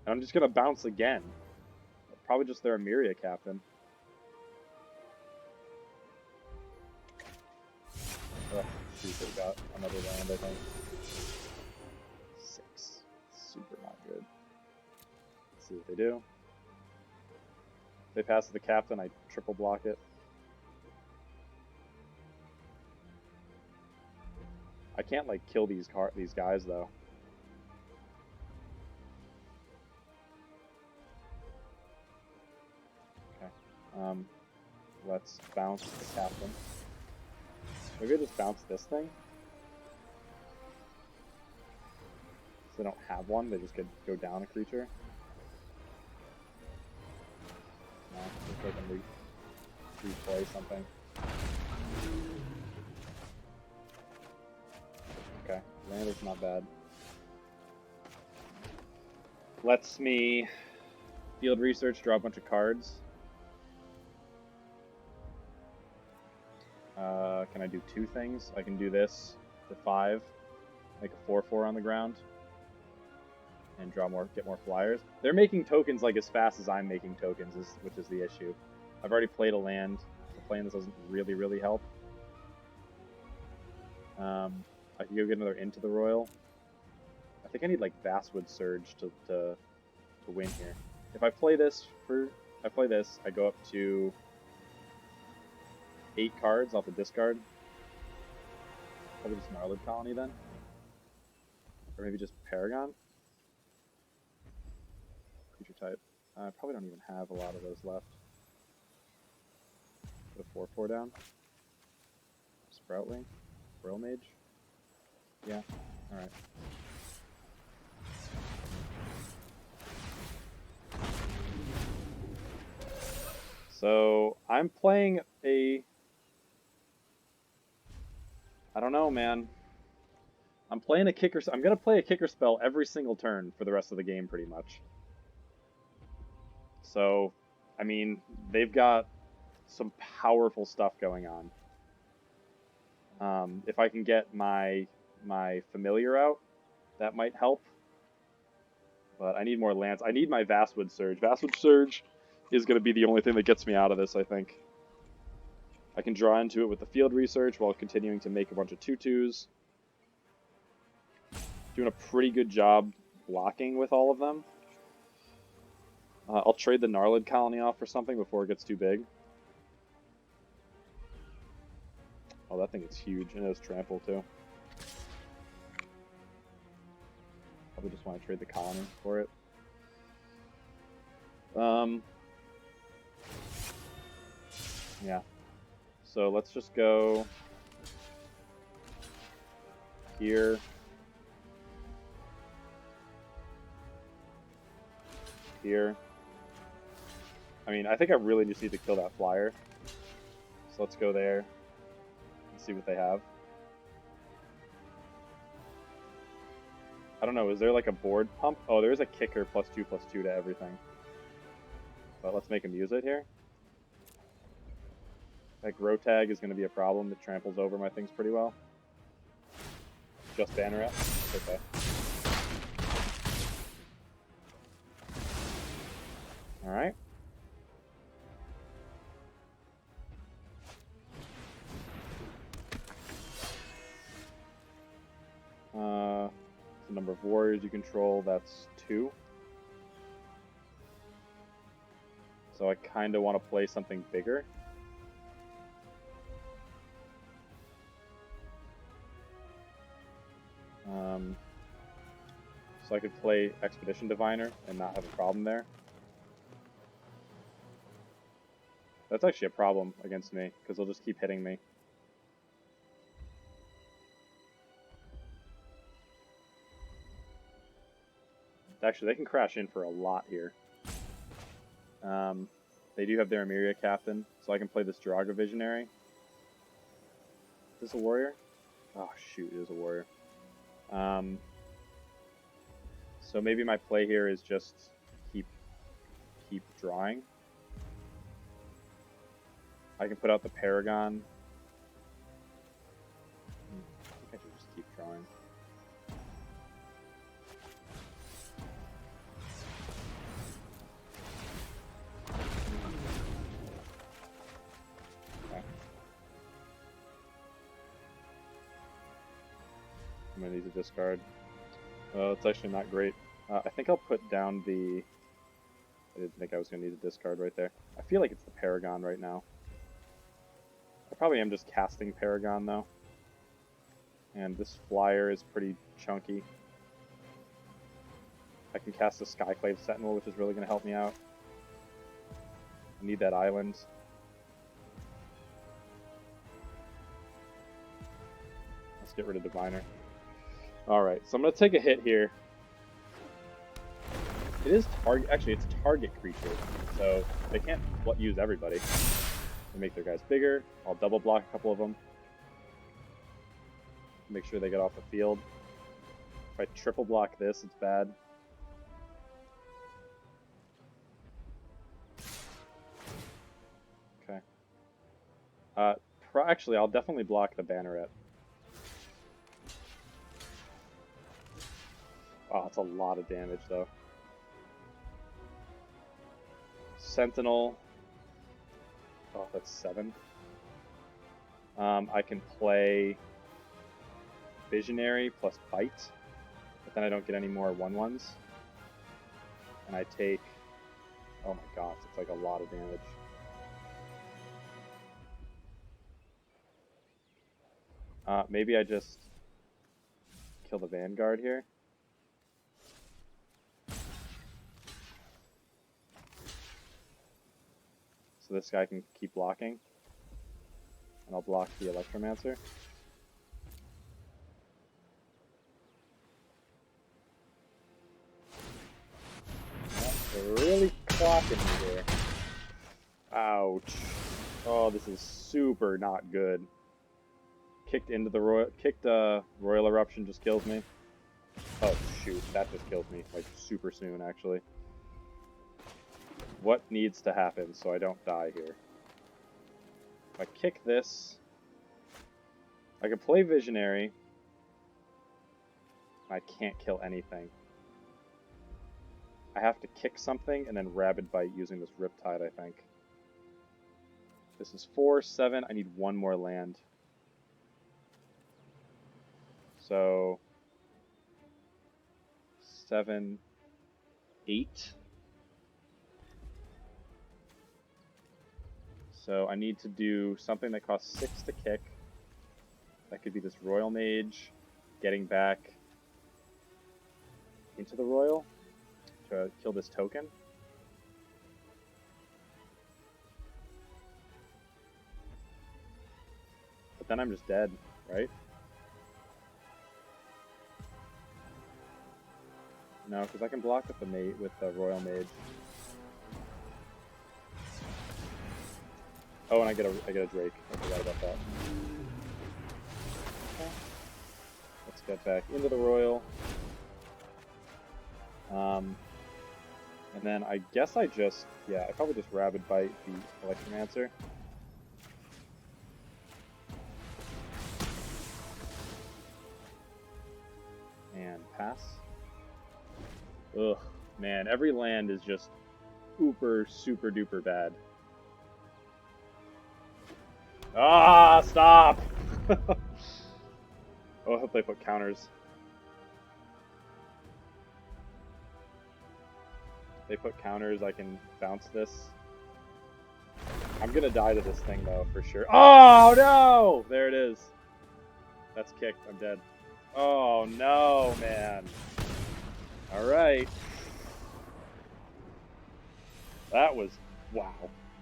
And I'm just gonna bounce again. Probably just their Emiria captain. Oh, shoot, they got another land, I think. Sick. Good. Let's see what they do. If they pass to the captain, I triple block it. I can't like kill these guys though. Okay. Let's bounce the captain. Maybe I just bounce this thing. They don't have one, they just could go down a creature. No, just let them replay something. Okay, land is not bad. Lets me field research, draw a bunch of cards. Can I do two things? I can do this for 5, make a 4/4 on the ground, and get more flyers. They're making tokens like as fast as I'm making tokens, which is the issue. I've already played a land, so playing this doesn't really help. I can go get another Into the Royal. I think I need like Vastwood Surge to win here. If I play this, I go up to 8 cards off the discard. Probably just Gnarlid Colony then. Or maybe just Paragon. Creature type. I probably don't even have a lot of those left. Put a 4/4 down. Sproutwing. Brill Mage. Yeah, alright. So, I'm playing a... I don't know, man. I'm playing a kicker... I'm going to play a kicker spell every single turn for the rest of the game, pretty much. So, I mean, they've got some powerful stuff going on. If I can get my familiar out, that might help. But I need more lands. I need my Vastwood Surge. Vastwood Surge is going to be the only thing that gets me out of this, I think. I can draw into it with the field research while continuing to make a bunch of 2/2s. Doing a pretty good job blocking with all of them. I'll trade the Gnarlid Colony off for something before it gets too big. Oh, that thing is huge, and it has trample too. Probably just want to trade the colony for it. Yeah. So let's just go here. Here. I mean, I think I really just need to kill that flyer. So let's go there and see what they have. I don't know, is there like a board pump? Oh, there is a kicker +2/+2 to everything. But let's make him use it here. That grow tag is going to be a problem. It tramples over my things pretty well. Just Banneret? Okay. Alright. The number of warriors you control, that's 2. So I kind of want to play something bigger. So I could play Expedition Diviner and not have a problem there. That's actually a problem against me, because they'll just keep hitting me. Actually, they can crash in for a lot here. They do have their Emeria Captain, so I can play this Draga Visionary. Is this a warrior? Oh shoot, it is a warrior. So maybe my play here is just keep drawing. I can put out the Paragon. I think I should just keep drawing. Okay. I'm gonna need to discard. Oh, it's actually not great. I think I'll put down the... I didn't think I was going to need a discard right there. I feel like it's the Paragon right now. I probably am just casting Paragon, though. And this flyer is pretty chunky. I can cast a Skyclave Sentinel, which is really going to help me out. I need that island. Let's get rid of Diviner. Alright, so I'm going to take a hit here. It is target. Actually, it's target creature, so they can't use everybody. They make their guys bigger. I'll double block a couple of them. Make sure they get off the field. If I triple block this, it's bad. Okay. Actually, I'll definitely block the Banneret. Oh, that's a lot of damage, though. Sentinel. Oh, that's 7. I can play Visionary plus Bite, but then I don't get any more 1/1s. And I take... Oh my gosh, it's like a lot of damage. Maybe I just kill the Vanguard here. So this guy can keep blocking. And I'll block the Electromancer. Oh, they're really clocking me here. Ouch. Oh, this is super not good. Kicked Royal Eruption just kills me. Oh shoot, that just kills me, like super soon actually. What needs to happen so I don't die here? If I kick this, I can play Visionary. I can't kill anything. I have to kick something and then Rabid Bite using this Riptide, I think. This is 4, 7, I need 1 more land. So 7, 8. So I need to do something that costs 6 to kick. That could be this Royal Mage getting back into the Royal to kill this token. But then I'm just dead, right? No, because I can block with the Royal Mage. Oh, and I get a Drake. I forgot about that. Okay. Let's get back into the Royal. And then I guess I probably just Rabid Bite the Electromancer. And pass. Ugh, man, every land is just super duper bad. Ah, stop! Oh, I hope they put counters. If they put counters, I can bounce this. I'm gonna die to this thing though, for sure. Oh no! There it is. That's kicked. I'm dead. Oh no, man. Alright. That was... wow.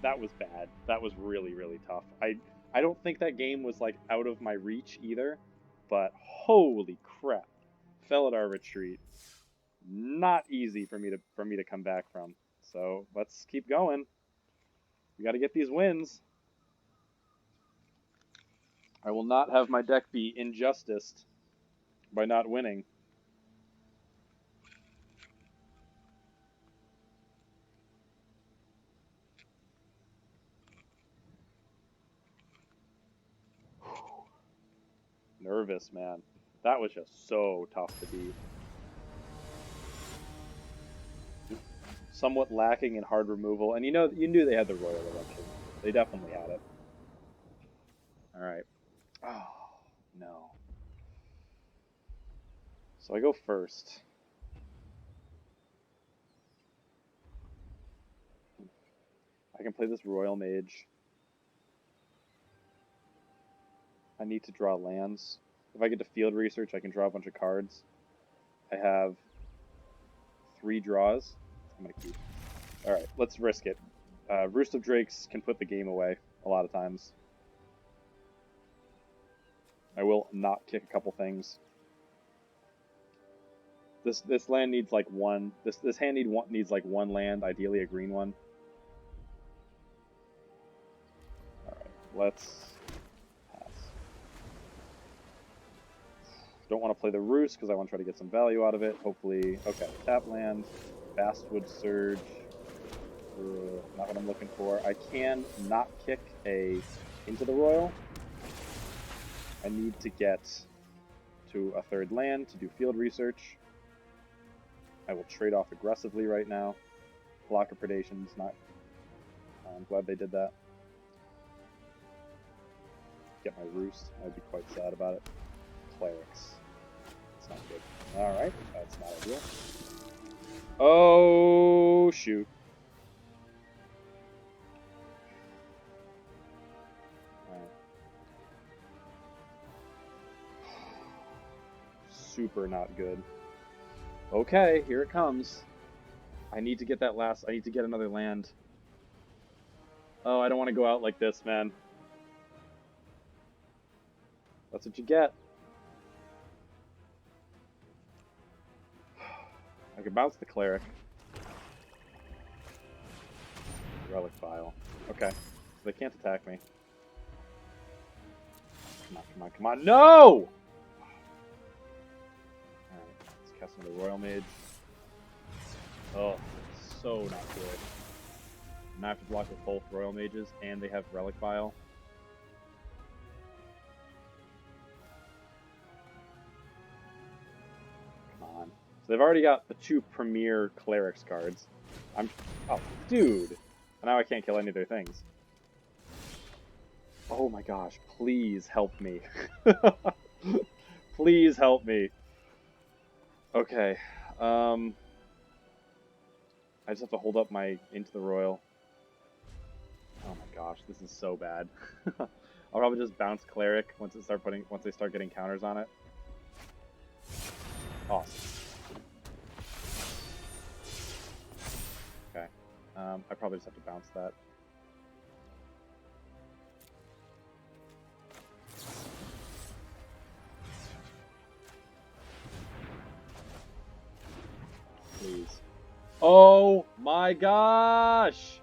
That was bad. That was really tough. I don't think that game was like out of my reach either, but holy crap. Fell at our retreat. Not easy for me to come back from. So let's keep going. We got to get these wins. I will not have my deck be injusticed by not winning. Nervous, man. That was just so tough to beat. Somewhat lacking in hard removal, and you knew they had the Royal Eruption. They definitely had it. All right. Oh no. So I go first. I can play this Royal Mage. I need to draw lands. If I get to field research, I can draw a bunch of cards. I have 3 draws. I'm going to keep. Alright, let's risk it. Roost of Drakes can put the game away a lot of times. I will not kick a couple things. This land needs like one. This hand needs like 1 land, ideally a green one. Alright, let's pass. Don't want to play the Roost because I want to try to get some value out of it. Hopefully, okay, tap land, Basswood Surge. Not what I'm looking for. I can not kick into the Royal. I need to get to a 3rd land to do field research. I will trade off aggressively right now. Blocker Predation's not... I'm glad they did that. Get my Roost. I'd be quite sad about it. Clerics. It's not good. Alright, that's not ideal. Oh, shoot. Super not good. Okay, here it comes. I need to get that last... I need to get another land. Oh, I don't want to go out like this, man. That's what you get. I can bounce the Cleric. Relic Vial. Okay, so they can't attack me. Come on, come on, come on. No! Cast another Royal Mage. Oh, so not good. Now I have to block with both Royal Mages, and they have Relic Vial. Come on. So they've already got the 2 premier Clerics cards. Oh, dude! Now I can't kill any of their things. Oh my gosh, please help me. Please help me. Okay, I just have to hold up my Into the Royal. Oh my gosh, this is so bad. I'll probably just bounce Cleric once they start getting counters on it. Awesome. Okay, I probably just have to bounce that. Please. Oh my gosh!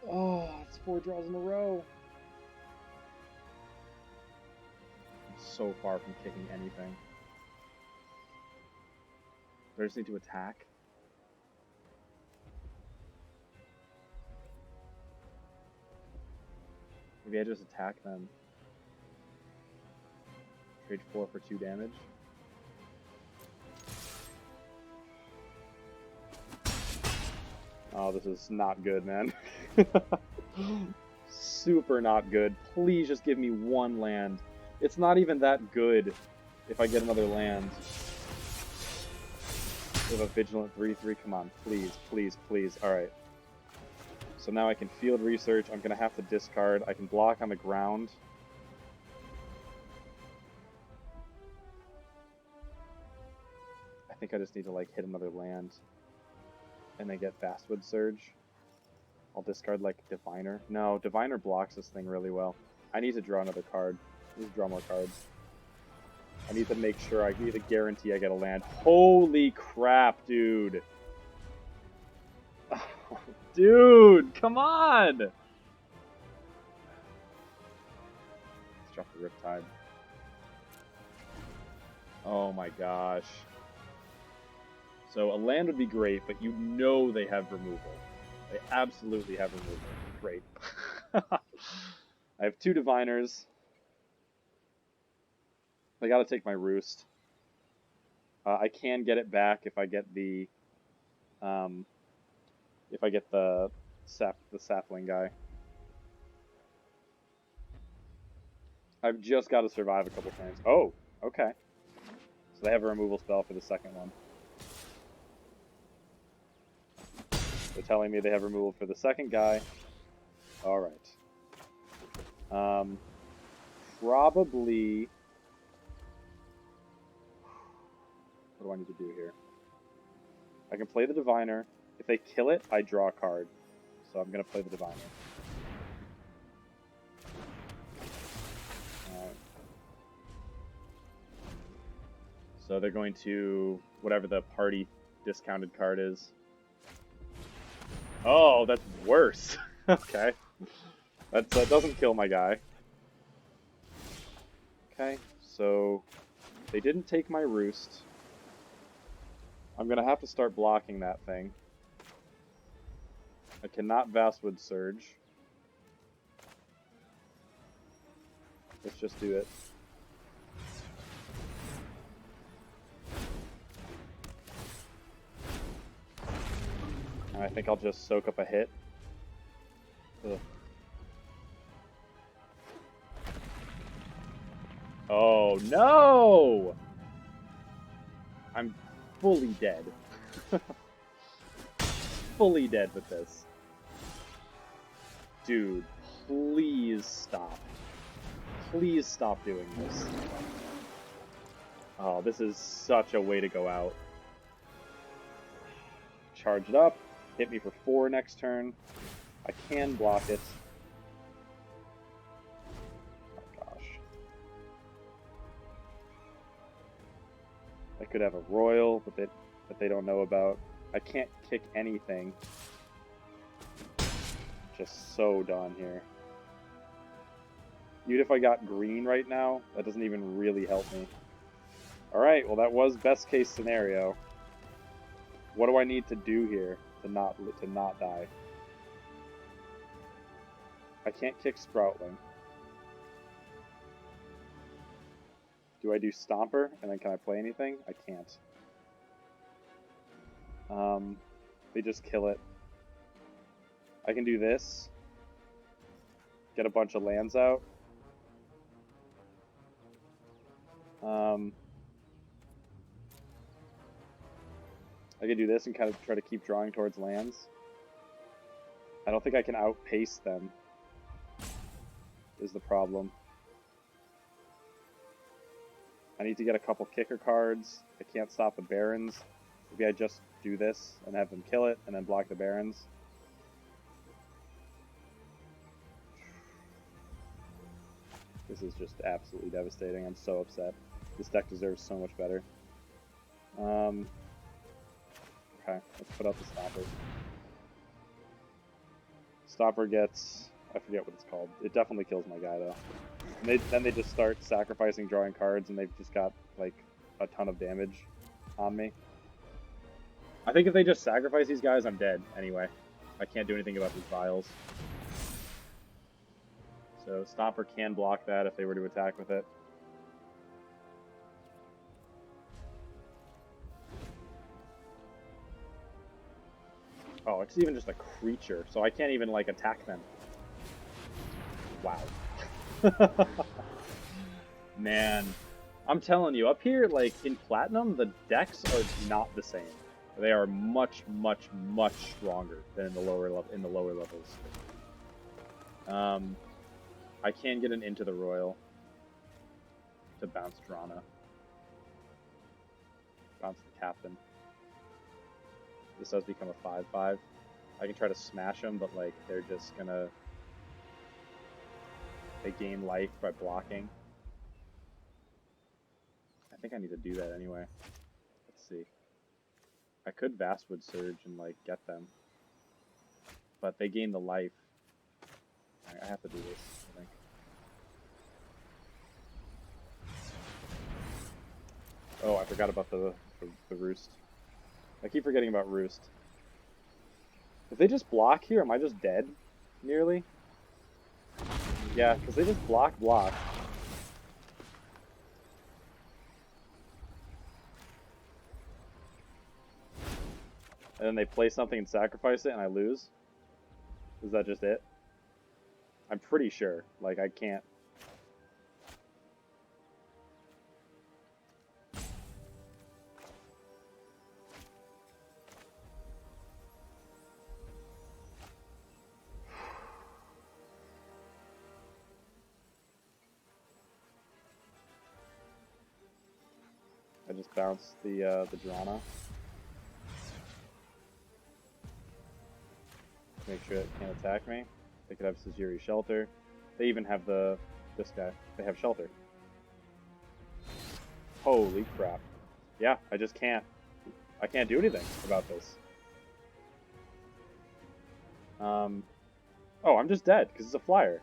Oh, it's 4 draws in a row. I'm so far from kicking anything. Do I just need to attack? Maybe I just attack them. Trade 4 for 2 damage. Oh, this is not good, man. Super not good. Please just give me 1 land. It's not even that good if I get another land. With a Vigilant 3/3, come on, please, please, please. Alright. So now I can field research. I'm gonna have to discard. I can block on the ground. I think I just need to like hit another land. And then get Basswood Surge. I'll discard like Diviner. No, Diviner blocks this thing really well. I need to draw another card. I need to draw more cards. I need to make sure, I need to guarantee I get a land. Holy crap, dude! Oh, dude, come on! Let's drop the Riptide. Oh my gosh. So a land would be great, but you know they have removal. They absolutely have removal. Great. I have 2 Diviners. I gotta take my Roost. I can get it back if I get the sapling guy. I've just got to survive a couple turns. Oh, okay. So they have a removal spell for the second one. They're telling me they have removal for the second guy. Alright. Probably... What do I need to do here? I can play the Diviner. If they kill it, I draw a card. So I'm going to play the Diviner. So they're going to... whatever the party discounted card is. Oh, that's worse. Okay. That doesn't kill my guy. Okay, so they didn't take my roost. I'm going to have to start blocking that thing. I cannot Vastwood Surge. Let's just do it. And I think I'll just soak up a hit. Ugh. Oh no! I'm fully dead. Fully dead with this. Dude, please stop. Please stop doing this. Oh, this is such a way to go out. Charge it up. Hit me for 4 next turn. I can block it. Oh gosh. I could have a royal, but that they don't know about. I can't kick anything. Just so done here. Even if I got green right now, that doesn't even really help me. Alright, well that was best case scenario. What do I need to do here to not die? I can't kick Sproutling. Do I do Stomper, and then can I play anything? I can't. They just kill it. I can do this. Get a bunch of lands out. I can do this and kind of try to keep drawing towards lands. I don't think I can outpace them, is the problem. I need to get a couple kicker cards. I can't stop the Barons. Maybe I just do this and have them kill it and then block the Barons. This is just absolutely devastating. I'm so upset. This deck deserves so much better. Okay, let's put out the Stopper. Stopper gets... I forget what it's called. It definitely kills my guy, though. And then they just start sacrificing, drawing cards, and they've just got, like, a ton of damage on me. I think if they just sacrifice these guys, I'm dead, anyway. I can't do anything about these vials. So Stopper can block that if they were to attack with it. Oh, it's even just a creature, so I can't even, like, attack them. Wow. Man, I'm telling you, up here, like, in Platinum, the decks are not the same. They are much, much, much stronger than in the lower levels. I can get an Into the Royal to bounce Drana. Bounce the Captain. This does become a 5/5. I can try to smash them, but like they're just gonna... They gain life by blocking. I think I need to do that anyway. Let's see. I could Vastwood Surge and like get them. But they gain the life. I have to do this, I think. Oh, I forgot about the Roost. I keep forgetting about Roost. If they just block here, am I just dead? Nearly? Yeah, because they just block. And then they play something and sacrifice it and I lose? Is that just it? I'm pretty sure. Like, I can't... bounce the Drana. Make sure it can't attack me. They could have Sejiri Shelter. They even have this guy. They have Shelter. Holy crap. Yeah, I just can't. I can't do anything about this. Oh, I'm just dead because it's a flyer.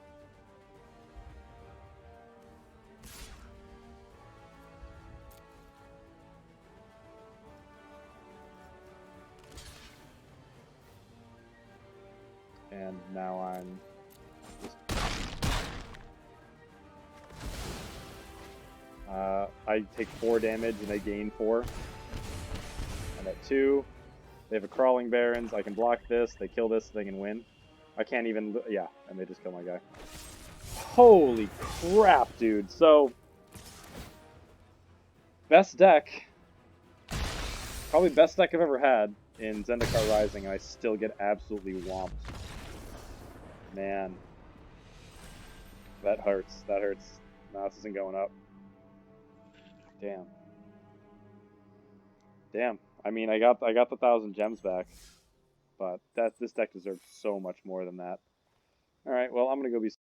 And now I'm just... I take 4 damage and I gain 4. And at 2, they have a Crawling Barons. I can block this. They kill this. They can win. I can't even... Yeah, and they just kill my guy. Holy crap, dude. So, best deck. Probably best deck I've ever had in Zendikar Rising, and I still get absolutely whomped. Man. That hurts. That hurts. No, this isn't going up. Damn. Damn. I mean, I got the 1,000 gems back, but this deck deserves so much more than that. All right, well, I'm gonna go be